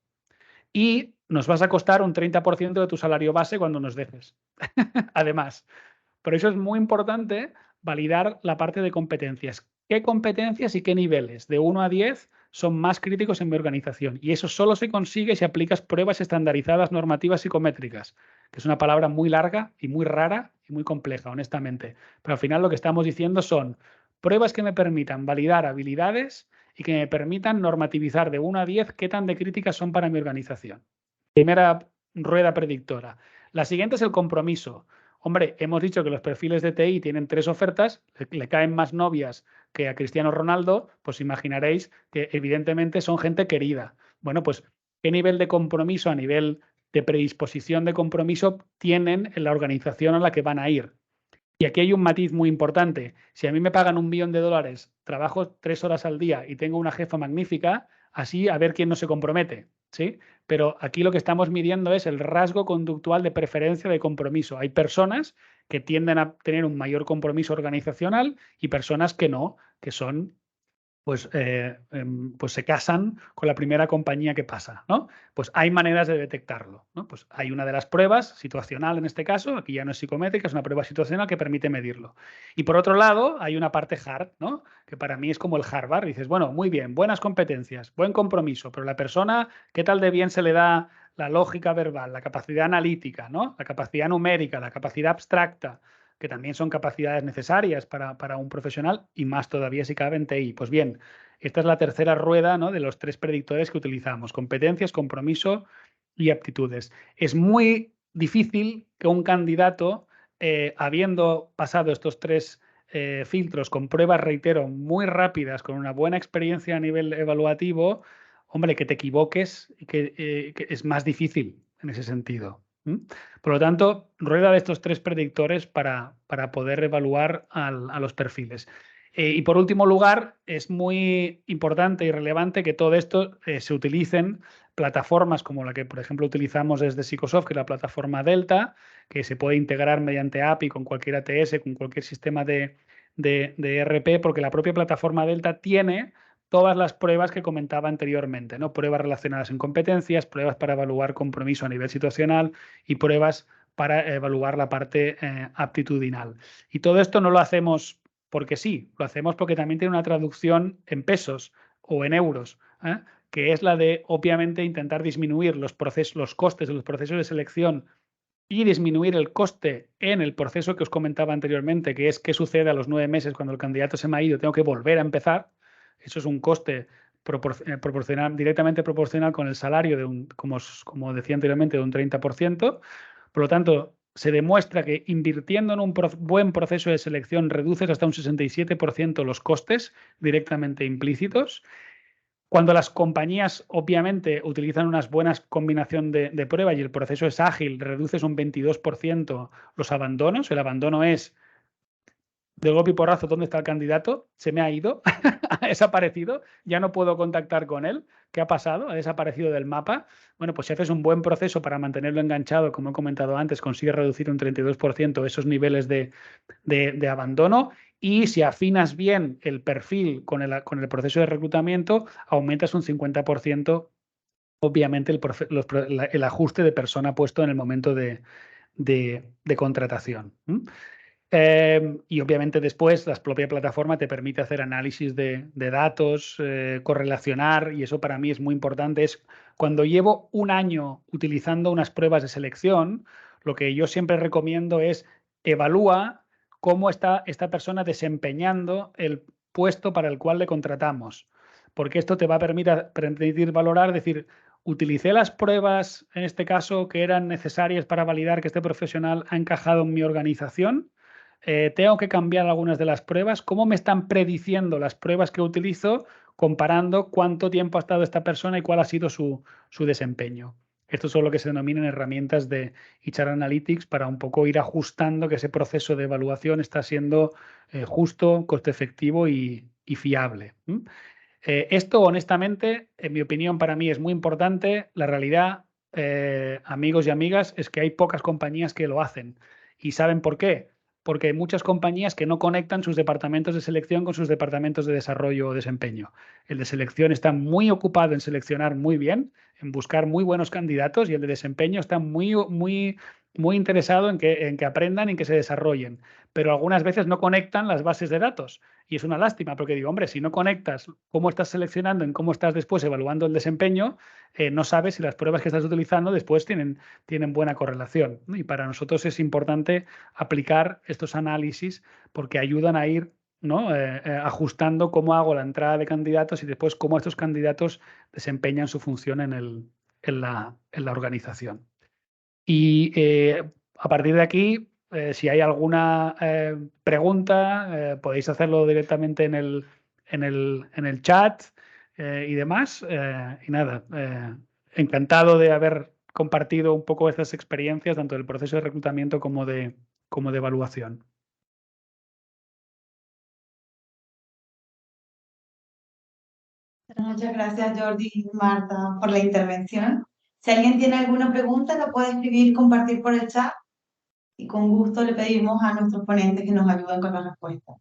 Y nos vas a costar un 30% de tu salario base cuando nos dejes. Además, por eso es muy importante validar la parte de competencias. ¿Qué competencias y qué niveles de 1 a 10 son más críticos en mi organización? Y eso solo se consigue si aplicas pruebas estandarizadas normativas psicométricas, que es una palabra muy larga y muy rara y muy compleja, honestamente. Pero al final lo que estamos diciendo son pruebas que me permitan validar habilidades y que me permitan normativizar de 1 a 10 qué tan de críticas son para mi organización. Primera rueda predictora. La siguiente es el compromiso. Hombre, hemos dicho que los perfiles de TI tienen 3 ofertas, le caen más novias que a Cristiano Ronaldo, pues imaginaréis que evidentemente son gente querida. Bueno, pues ¿qué nivel de compromiso, a nivel de predisposición de compromiso tienen en la organización a la que van a ir? Y aquí hay un matiz muy importante. Si a mí me pagan $1 millón, trabajo 3 horas al día y tengo una jefa magnífica, así a ver quién no se compromete, ¿sí? Pero aquí lo que estamos midiendo es el rasgo conductual de preferencia de compromiso. Hay personas que tienden a tener un mayor compromiso organizacional y personas que no, que son pues se casan con la primera compañía que pasa, ¿no? Pues hay maneras de detectarlo, ¿no? Pues hay una de las pruebas, situacional en este caso, aquí ya no es psicométrica, es una prueba situacional que permite medirlo. Y por otro lado, hay una parte hard, ¿no? Que para mí es como el Harvard. Dices, bueno, muy bien, buenas competencias, buen compromiso, pero la persona, ¿qué tal de bien se le da la lógica verbal, la capacidad analítica, ¿no? La capacidad numérica, la capacidad abstracta, que también son capacidades necesarias para un profesional y más todavía si cabe en TI? Pues bien, esta es la tercera rueda, ¿no?, de los 3 predictores que utilizamos: competencias, compromiso y aptitudes. Es muy difícil que un candidato, habiendo pasado estos 3 filtros con pruebas, reitero, muy rápidas, con una buena experiencia a nivel evaluativo, hombre, que te equivoques y que es más difícil en ese sentido. Por lo tanto, rueda de estos 3 predictores para poder evaluar a los perfiles. Y por último lugar, es muy importante y relevante que todo esto se utilicen plataformas como la que, por ejemplo, utilizamos desde Psicosoft, que es la plataforma Delta, que se puede integrar mediante API con cualquier ATS, con cualquier sistema de ERP, porque la propia plataforma Delta tiene todas las pruebas que comentaba anteriormente, ¿no? Pruebas relacionadas en competencias, pruebas para evaluar compromiso a nivel situacional y pruebas para evaluar la parte aptitudinal. Y todo esto no lo hacemos porque sí, lo hacemos porque también tiene una traducción en pesos o en euros, que es la de, obviamente, intentar disminuir los costes de los procesos de selección y disminuir el coste en el proceso que os comentaba anteriormente, que es qué sucede a los 9 meses cuando el candidato se me ha ido, tengo que volver a empezar. Eso es un coste directamente proporcional con el salario, como decía anteriormente, de un 30%. Por lo tanto, se demuestra que invirtiendo en un buen proceso de selección reduces hasta un 67% los costes directamente implícitos. Cuando las compañías obviamente utilizan unas buenas combinación de pruebas y el proceso es ágil, reduces un 22% los abandonos. El abandono es de golpe y porrazo, ¿dónde está el candidato? Se me ha ido, ha desaparecido, ya no puedo contactar con él. ¿Qué ha pasado? Ha desaparecido del mapa. Bueno, pues si haces un buen proceso para mantenerlo enganchado, como he comentado antes, consigues reducir un 32% esos niveles de abandono. Y si afinas bien el perfil con el proceso de reclutamiento, aumentas un 50%, obviamente, el ajuste de persona puesto en el momento de contratación. Y obviamente después la propia plataforma te permite hacer análisis de datos, correlacionar, y eso para mí es muy importante. Es cuando llevo un año utilizando unas pruebas de selección, lo que yo siempre recomiendo es evalúa cómo está esta persona desempeñando el puesto para el cual le contratamos, porque esto te va a permitir valorar, decir, utilicé las pruebas, en este caso, que eran necesarias para validar que este profesional ha encajado en mi organización. Tengo que cambiar algunas de las pruebas. ¿Cómo me están prediciendo las pruebas que utilizo comparando cuánto tiempo ha estado esta persona y cuál ha sido su desempeño? Esto es lo que se denominan herramientas de HR Analytics para un poco ir ajustando que ese proceso de evaluación está siendo justo, coste efectivo y fiable. Esto, honestamente, en mi opinión, para mí es muy importante. La realidad, amigos y amigas, es que hay pocas compañías que lo hacen. ¿Y saben por qué? Porque hay muchas compañías que no conectan sus departamentos de selección con sus departamentos de desarrollo o desempeño. El de selección está muy ocupado en seleccionar muy bien, en buscar muy buenos candidatos, y el de desempeño está muy interesado en que aprendan y en que se desarrollen. Pero algunas veces no conectan las bases de datos. Y es una lástima, porque digo, hombre, si no conectas cómo estás seleccionando en cómo estás después evaluando el desempeño, no sabes si las pruebas que estás utilizando después tienen buena correlación, ¿no? Y para nosotros es importante aplicar estos análisis porque ayudan a ir, ¿no? Ajustando cómo hago la entrada de candidatos y después cómo estos candidatos desempeñan su función en la organización. Y a partir de aquí, si hay alguna pregunta, podéis hacerlo directamente en el chat y demás. Y nada, encantado de haber compartido un poco estas experiencias, tanto del proceso de reclutamiento como de evaluación. Muchas gracias, Jordi y Marta, por la intervención. Si alguien tiene alguna pregunta, la puede escribir, compartir por el chat, y con gusto le pedimos a nuestros ponentes que nos ayuden con las respuestas.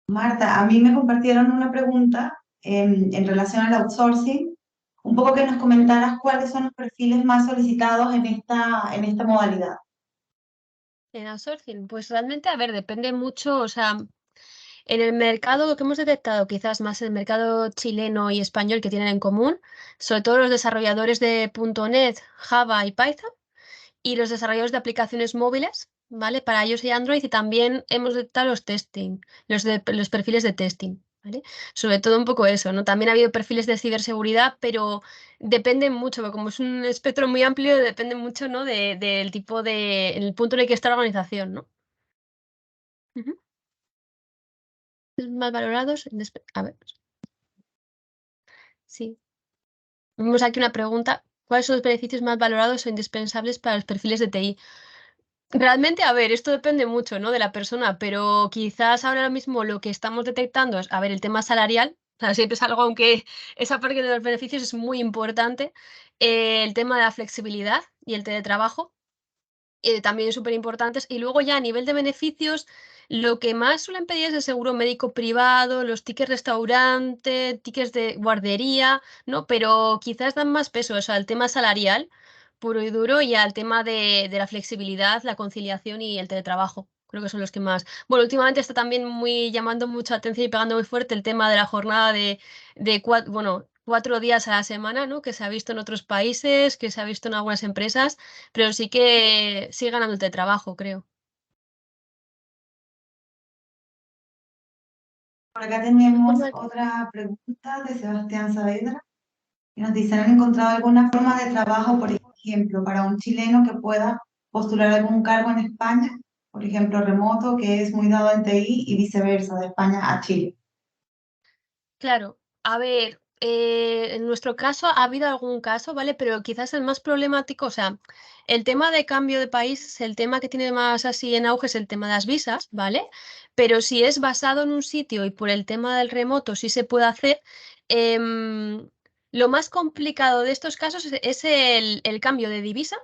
Marta, a mí me compartieron una pregunta en relación al outsourcing, un poco que nos comentaras cuáles son los perfiles más solicitados en esta modalidad. En outsourcing, pues realmente, a ver, depende mucho, o sea, en el mercado, lo que hemos detectado, quizás más el mercado chileno y español que tienen en común, sobre todo los desarrolladores de .NET, Java y Python, y los desarrolladores de aplicaciones móviles, ¿vale? Para iOS y Android, y también hemos detectado los testing, los perfiles de testing, ¿vale? Sobre todo un poco eso, ¿no? También ha habido perfiles de ciberseguridad, pero depende mucho, porque como es un espectro muy amplio, depende mucho, ¿no? Del tipo el punto en el que está la organización, ¿no? Ujú. Más valorados, a ver, sí. Vemos aquí una pregunta. ¿Cuáles son los beneficios más valorados o indispensables para los perfiles de TI? Realmente, a ver, esto depende mucho, ¿no? De la persona, pero quizás ahora mismo lo que estamos detectando es, a ver, el tema salarial. O sea, siempre es algo, aunque esa parte de los beneficios es muy importante. El tema de la flexibilidad y el teletrabajo. también súper importantes. Y luego ya a nivel de beneficios, lo que más suelen pedir es el seguro médico privado, los tickets restaurante, tickets de guardería, ¿no? Pero quizás dan más peso, o sea, al tema salarial puro y duro y al tema de la flexibilidad, la conciliación y el teletrabajo. Creo que son los que más. Bueno, últimamente está también muy llamando mucha atención y pegando muy fuerte el tema de la jornada de 4 días a la semana, ¿no? Que se ha visto en otros países, que se ha visto en algunas empresas, pero sí que sigue ganando el teletrabajo, creo. Por acá tenemos Bueno, otra pregunta de Sebastián Saavedra, que nos dice, ¿han encontrado alguna forma de trabajo, por ejemplo, para un chileno que pueda postular algún cargo en España, por ejemplo, remoto, que es muy dado en TI y viceversa, de España a Chile? claro, a ver, en nuestro caso ha habido algún caso, ¿vale? Pero quizás el más problemático, o sea, el tema de cambio de país, el tema que tiene más así en auge es el tema de las visas, ¿vale? Pero si es basado en un sitio y por el tema del remoto sí se puede hacer, lo más complicado de estos casos es el cambio de divisa,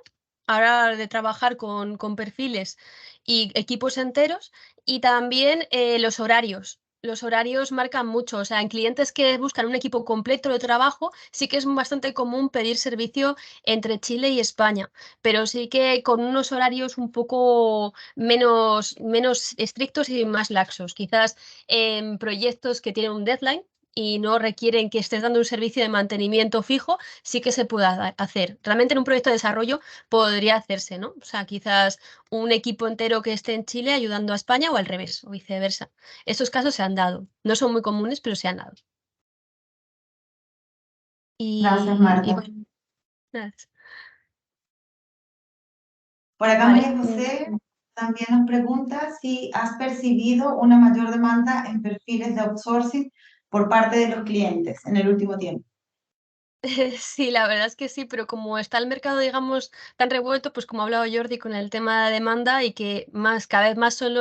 ahora de trabajar con perfiles y equipos enteros, y también los horarios. Los horarios marcan mucho, o sea, en clientes que buscan un equipo completo de trabajo, sí que es bastante común pedir servicio entre Chile y España, pero sí que con unos horarios un poco menos estrictos y más laxos. Quizás en proyectos que tienen un deadline y no requieren que estés dando un servicio de mantenimiento fijo, sí que se puede hacer. Realmente en un proyecto de desarrollo podría hacerse, ¿no? O sea, quizás un equipo entero que esté en Chile ayudando a España o al revés, o viceversa. Estos casos se han dado. No son muy comunes, pero se han dado. Gracias, Y Marta. bueno, nada. Por acá Vale. María José también nos pregunta si has percibido una mayor demanda en perfiles de outsourcing por parte de los clientes en el último tiempo. Sí, la verdad es que sí, pero como está el mercado, digamos, tan revuelto, pues como ha hablado Jordi con el tema de la demanda y que cada vez más son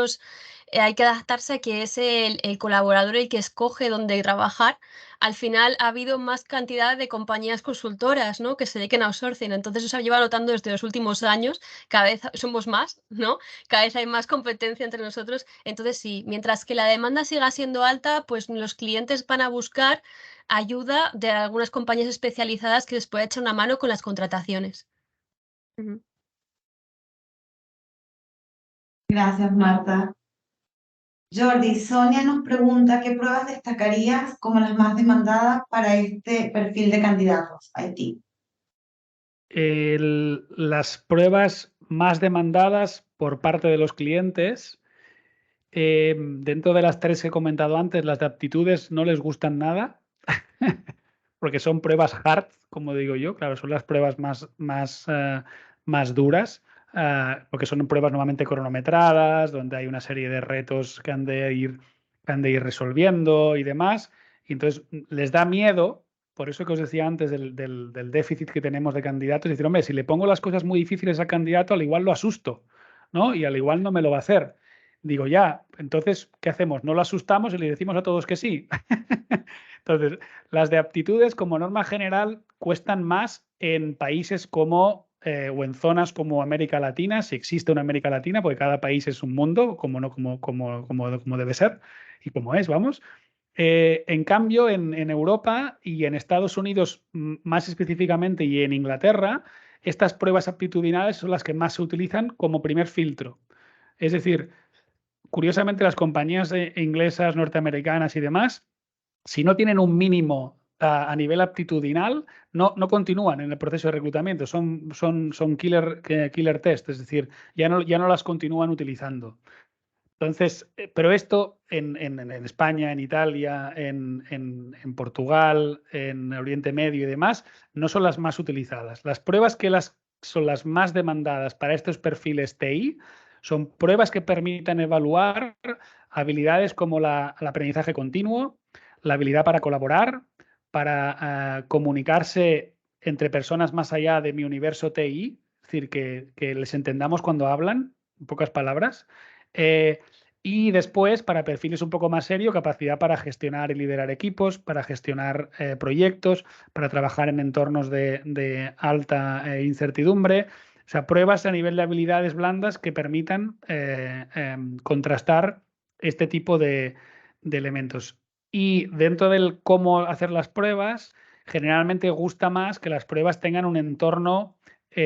hay que adaptarse a que es el colaborador el que escoge dónde trabajar. Al final ha habido más cantidad de compañías consultoras, ¿no? Que se dediquen a outsourcing. Entonces eso se lleva notando desde los últimos años. Cada vez somos más, ¿no? Cada vez hay más competencia entre nosotros. Entonces sí, mientras que la demanda siga siendo alta, pues los clientes van a buscar ayuda de algunas compañías especializadas que les pueda echar una mano con las contrataciones. Ujú. Gracias, Marta. Jordi, Sonia nos pregunta qué pruebas destacarías como las más demandadas para este perfil de candidatos IT. Las pruebas más demandadas por parte de los clientes, dentro de las 3 que he comentado antes, las de aptitudes no les gustan nada, porque son pruebas hard, como digo yo, claro, son las pruebas más duras, porque son pruebas normalmente cronometradas, donde hay una serie de retos que han de ir resolviendo y demás, y entonces les da miedo. Por eso que os decía antes del déficit que tenemos de candidatos, es decir, hombre, si le pongo las cosas muy difíciles al candidato, al igual lo asusto, ¿no? Y al igual no me lo va a hacer. Digo, ya, entonces, ¿qué hacemos? ¿No lo asustamos y le decimos a todos que sí? Entonces, las de aptitudes, como norma general, cuestan más en países como o en zonas como América Latina, si existe una América Latina, porque cada país es un mundo, como, no, como debe ser y como es, vamos. En cambio, en Europa y en Estados Unidos, más específicamente, y en Inglaterra, estas pruebas aptitudinales son las que más se utilizan como primer filtro. Es decir, curiosamente, las compañías inglesas, norteamericanas y demás, si no tienen un mínimo a nivel aptitudinal, no continúan en el proceso de reclutamiento. Son killer test, es decir, ya no las continúan utilizando. Entonces, pero esto en España, en Italia, en Portugal, en Oriente Medio y demás, no son las más utilizadas. Las pruebas que son las más demandadas para estos perfiles TI son pruebas que permitan evaluar habilidades como el aprendizaje continuo, la habilidad para colaborar, para comunicarse entre personas más allá de mi universo TI, es decir, que les entendamos cuando hablan, en pocas palabras. Y después, para perfiles un poco más serios, capacidad para gestionar y liderar equipos, para gestionar proyectos, para trabajar en entornos de alta incertidumbre, O sea, pruebas a nivel de habilidades blandas que permitan contrastar este tipo de elementos. Y dentro del cómo hacer las pruebas, generalmente gusta más que las pruebas tengan un entorno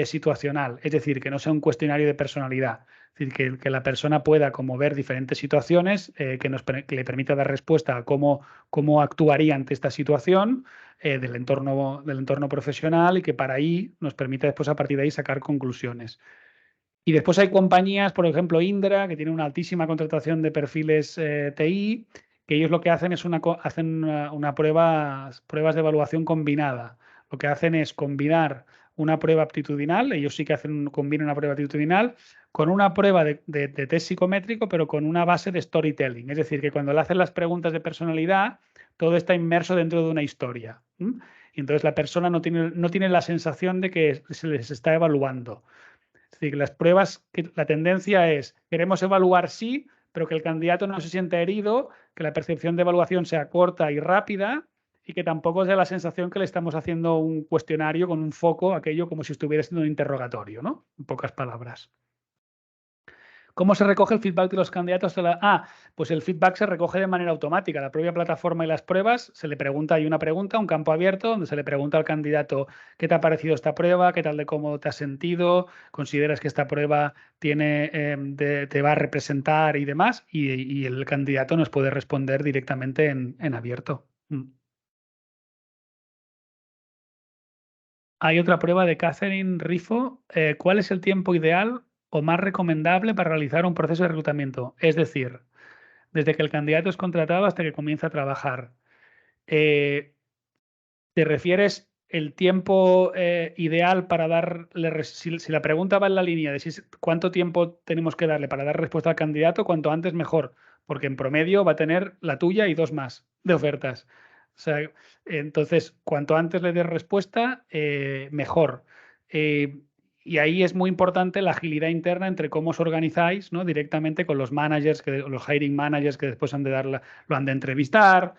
situacional, es decir, que no sea un cuestionario de personalidad. Es decir, que la persona pueda como ver diferentes situaciones que le permita dar respuesta a cómo actuaría ante esta situación del entorno profesional y que para ahí nos permita después a partir de ahí sacar conclusiones. Y después hay compañías, por ejemplo, Indra, que tiene una altísima contratación de perfiles TI, que ellos lo que hacen es hacen pruebas de evaluación combinada. Lo que hacen es combinar una prueba aptitudinal, ellos sí que combinan una prueba aptitudinal con una prueba de test psicométrico, pero con una base de storytelling. Es decir, que cuando le hacen las preguntas de personalidad, todo está inmerso dentro de una historia. Y entonces la persona no tiene la sensación de que se les está evaluando. Es decir, que las pruebas, la tendencia es, queremos evaluar sí, pero que el candidato no se sienta herido, que la percepción de evaluación sea corta y rápida y que tampoco sea la sensación que le estamos haciendo un cuestionario con un foco, aquello como si estuviera siendo un interrogatorio, ¿no? En pocas palabras. ¿Cómo se recoge el feedback de los candidatos? Pues el feedback se recoge de manera automática. La propia plataforma y las pruebas, se le pregunta, hay una pregunta, un campo abierto, donde se le pregunta al candidato qué te ha parecido esta prueba, qué tal de cómodo te has sentido, consideras que esta prueba te va a representar y demás, y el candidato nos puede responder directamente en abierto. Hay otra prueba de Catherine Rifo. ¿Cuál es el tiempo ideal o más recomendable para realizar un proceso de reclutamiento? Es decir, desde que el candidato es contratado hasta que comienza a trabajar. ¿Te refieres el tiempo ideal para darle, si la pregunta va en la línea de cuánto tiempo tenemos que darle para dar respuesta al candidato, cuanto antes mejor, porque en promedio va a tener la tuya y 2 más de ofertas. O sea, entonces, cuanto antes le des respuesta, mejor. Y ahí es muy importante la agilidad interna entre cómo os organizáis, ¿no? Directamente con los managers, los hiring managers que después lo han de entrevistar,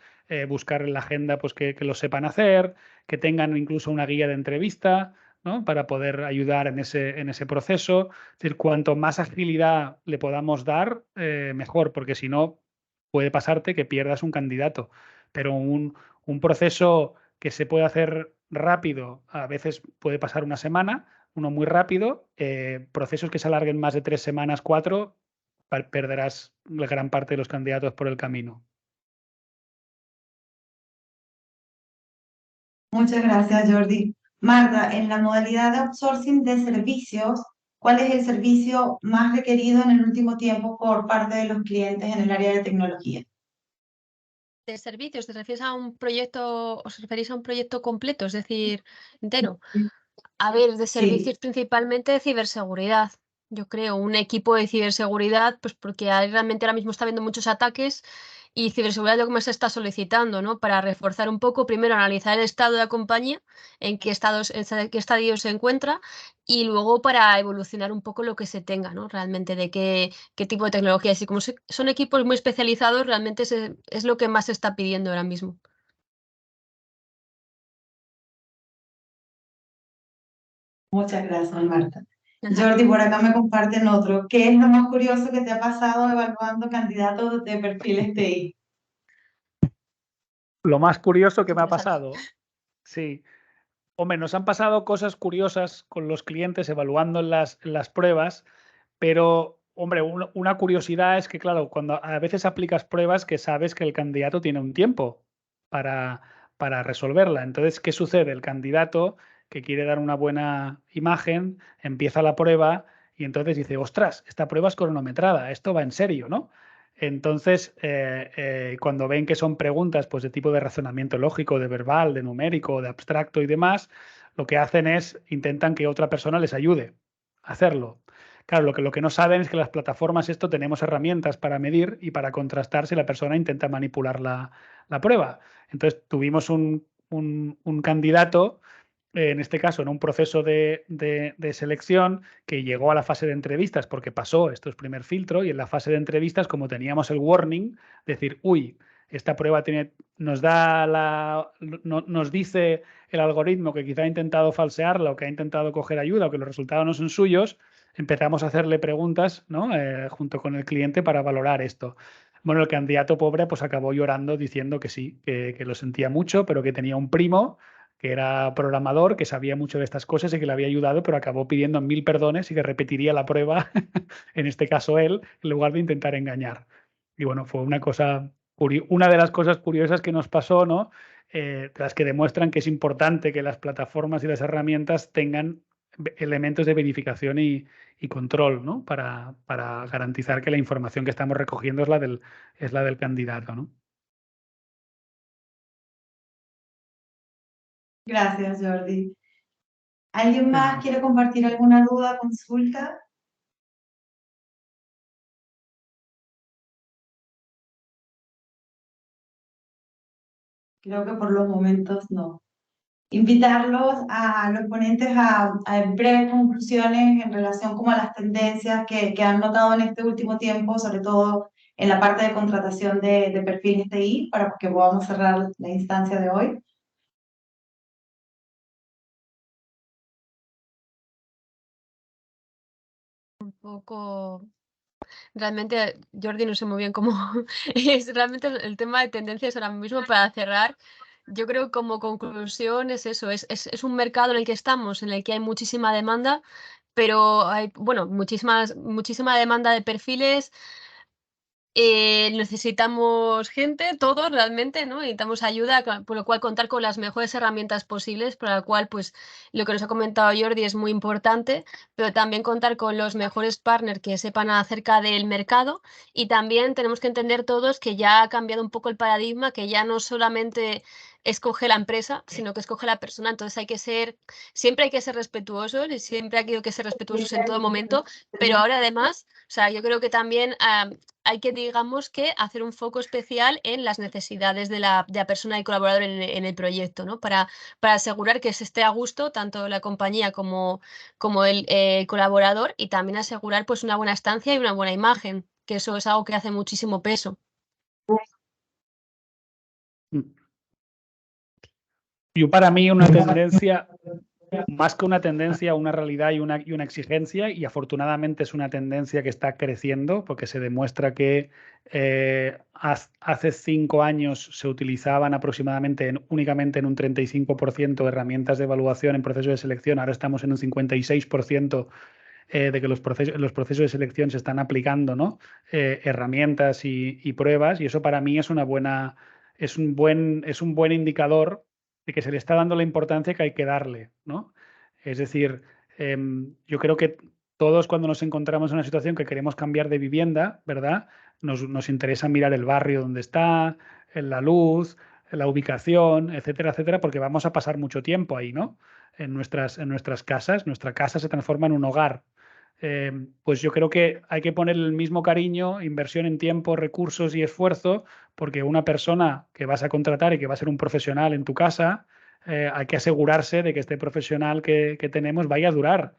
buscar en la agenda pues, que lo sepan hacer, que tengan incluso una guía de entrevista, ¿no? Para poder ayudar en ese proceso. Es decir, cuanto más agilidad le podamos dar, mejor, porque si no, puede pasarte que pierdas un candidato. Pero un proceso que se puede hacer rápido, a veces puede pasar una semana, uno muy rápido, procesos que se alarguen más de 3 semanas, 4, perderás la gran parte de los candidatos por el camino. Muchas gracias, Jordi. Marta, en la modalidad de outsourcing de servicios, ¿cuál es el servicio más requerido en el último tiempo por parte de los clientes en el área de tecnología? De servicios, ¿te refieres a un proyecto, os referís a un proyecto completo, es decir, entero? A ver, de servicios Sí, principalmente de ciberseguridad. Yo creo un equipo de ciberseguridad, pues porque realmente ahora mismo está habiendo muchos ataques y ciberseguridad es lo que más se está solicitando, ¿no? Para reforzar un poco, primero analizar el estado de la compañía, en qué estadio se encuentra y luego para evolucionar un poco lo que se tenga, ¿no? Realmente de qué tipo de tecnologías. Y como son equipos muy especializados, realmente es lo que más se está pidiendo ahora mismo. muchas gracias, Marta. Ajá. Jordi, por acá me comparten otro. ¿Qué es lo más curioso que te ha pasado evaluando candidatos de perfiles TI? Lo más curioso que me ha Interesante. pasado, sí. Hombre, nos han pasado cosas curiosas con los clientes evaluando en las pruebas, pero, hombre, una curiosidad es que, claro, cuando a veces aplicas pruebas que sabes que el candidato tiene un tiempo para, para resolverla. Entonces, ¿qué sucede? El candidato que quiere dar una buena imagen empieza la prueba y entonces dice, ostras, esta prueba es cronometrada, esto va en serio, ¿no? Entonces, cuando ven que son preguntas pues, de tipo de razonamiento lógico, de verbal, de numérico, de abstracto y demás, lo que hacen es intentan que otra persona les ayude a hacerlo. Claro, lo que no saben es que las plataformas esto tenemos herramientas para medir y para contrastar si la persona intenta manipular la prueba. Entonces tuvimos un candidato, en este caso en un proceso de selección, que llegó a la fase de entrevistas porque pasó, esto es primer filtro, y en la fase de entrevistas, como teníamos el warning, decir, uy, esta prueba nos dice el algoritmo que quizá ha intentado falsearla o que ha intentado coger ayuda o que los resultados no son suyos, empezamos a hacerle preguntas, ¿no? Junto con el cliente para valorar esto. Bueno, el candidato pobre pues acabó llorando diciendo que sí, que lo sentía mucho, pero que tenía un primo que era programador, que sabía mucho de estas cosas y que le había ayudado, pero acabó pidiendo 1000 perdones y que repetiría la prueba, en este caso él, en lugar de intentar engañar. Y bueno, fue una de las cosas curiosas que nos pasó, ¿no? Las que demuestran que es importante que las plataformas y las herramientas tengan elementos de verificación y control, ¿no? Para garantizar que la información que estamos recogiendo es la del candidato, ¿no? Gracias, Jordi. ¿Alguien más quiere compartir alguna duda, consulta? Creo que por los momentos no. Invitarlos a los ponentes a breves conclusiones en relación como a las tendencias que han notado en este último tiempo, sobre todo en la parte de contratación de perfiles TI, para que podamos cerrar la instancia de hoy. Un poco... Realmente, Jordi, no sé muy bien cómo es realmente el tema de tendencias ahora mismo para cerrar. Yo creo que como conclusión es eso, es un mercado en el que estamos, en el que hay muchísima demanda, pero hay, bueno, muchísima demanda de perfiles. Necesitamos gente, todos realmente, ¿no? Necesitamos ayuda, por lo cual contar con las mejores herramientas posibles, para lo cual, pues, lo que nos ha comentado Jordi es muy importante, pero también contar con los mejores partners que sepan acerca del mercado, y también tenemos que entender todos que ya ha cambiado un poco el paradigma, que ya no solamente escoge la empresa, sino que escoge la persona. Entonces siempre hay que ser respetuosos y siempre hay que ser respetuosos en todo momento, pero ahora además, o sea, yo creo que también hay que, digamos, que hacer un foco especial en las necesidades de la persona y colaborador en el proyecto, ¿no? Para asegurar que se esté a gusto tanto la compañía como el colaborador, y también asegurar pues una buena estancia y una buena imagen, que eso es algo que hace muchísimo peso. Yo para mí una tendencia, más que una tendencia, una realidad y una exigencia, y afortunadamente es una tendencia que está creciendo porque se demuestra que hace 5 años se utilizaban aproximadamente únicamente en un 35% de herramientas de evaluación en procesos de selección, ahora estamos en un 56% de que los procesos de selección se están aplicando, ¿no? Herramientas y pruebas, y eso para mí es un buen indicador de que se le está dando la importancia que hay que darle, ¿no? Es decir, yo creo que todos cuando nos encontramos en una situación que queremos cambiar de vivienda, ¿verdad? Nos interesa mirar el barrio donde está, la luz, la ubicación, etcétera, etcétera, porque vamos a pasar mucho tiempo ahí, ¿no? En nuestras casas. Nuestra casa se transforma en un hogar. Pues yo creo que hay que poner el mismo cariño, inversión en tiempo, recursos y esfuerzo, porque una persona que vas a contratar y que va a ser un profesional en tu casa, hay que asegurarse de que este profesional que tenemos vaya a durar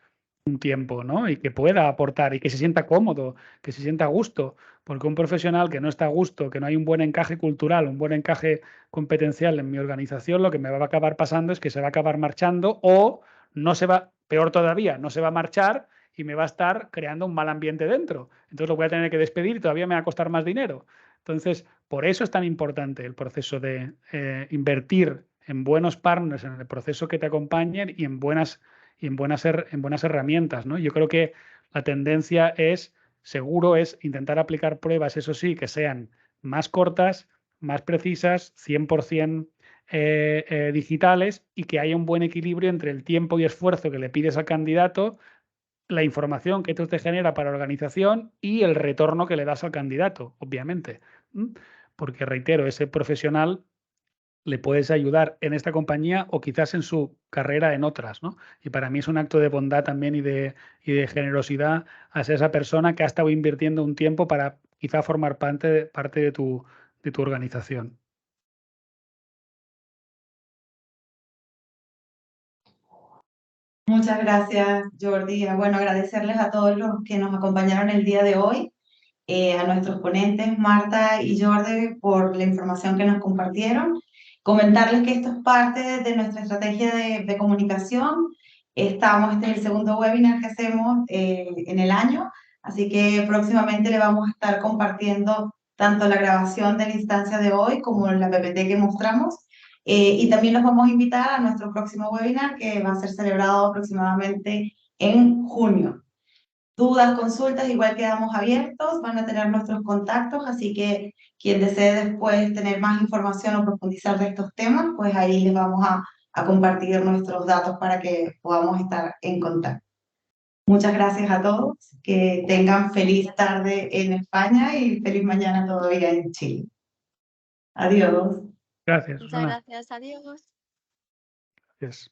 un tiempo, ¿no? Y que pueda aportar y que se sienta cómodo, que se sienta a gusto, porque un profesional que no está a gusto, que no hay un buen encaje cultural, un buen encaje competencial en mi organización, lo que me va a acabar pasando es que se va a acabar marchando o no se va, peor todavía, no se va a marchar y me va a estar creando un mal ambiente dentro. Entonces lo voy a tener que despedir y todavía me va a costar más dinero. Entonces, por eso es tan importante el proceso de invertir en buenos partners en el proceso que te acompañen y en buenas herramientas, ¿no? Yo creo que la tendencia seguro es intentar aplicar pruebas, eso sí, que sean más cortas, más precisas, 100% digitales, y que haya un buen equilibrio entre el tiempo y esfuerzo que le pides al candidato, la información que esto te genera para la organización y el retorno que le das al candidato, obviamente. Porque, reitero, ese profesional le puedes ayudar en esta compañía o quizás en su carrera en otras, ¿no? Y para mí es un acto de bondad también y de generosidad hacia esa persona que ha estado invirtiendo un tiempo para quizá formar parte de tu organización. Muchas gracias, Jordi. Bueno, agradecerles a todos los que nos acompañaron el día de hoy. a nuestros ponentes Marta y Jordi por la información que nos compartieron. Comentarles que esto es parte de nuestra estrategia de comunicación. Este es el segundo webinar que hacemos en el año, así que próximamente le vamos a estar compartiendo tanto la grabación de la instancia de hoy como la PPT que mostramos. Y también los vamos a invitar a nuestro próximo webinar que va a ser celebrado aproximadamente en junio. Dudas, consultas, igual quedamos abiertos, van a tener nuestros contactos, así que quien desee después tener más información o profundizar de estos temas, pues ahí les vamos a compartir nuestros datos para que podamos estar en contacto. Muchas gracias a todos, que tengan feliz tarde en España y feliz mañana todavía en Chile. Adiós. Gracias, Muchas Susana. gracias, adiós. Gracias.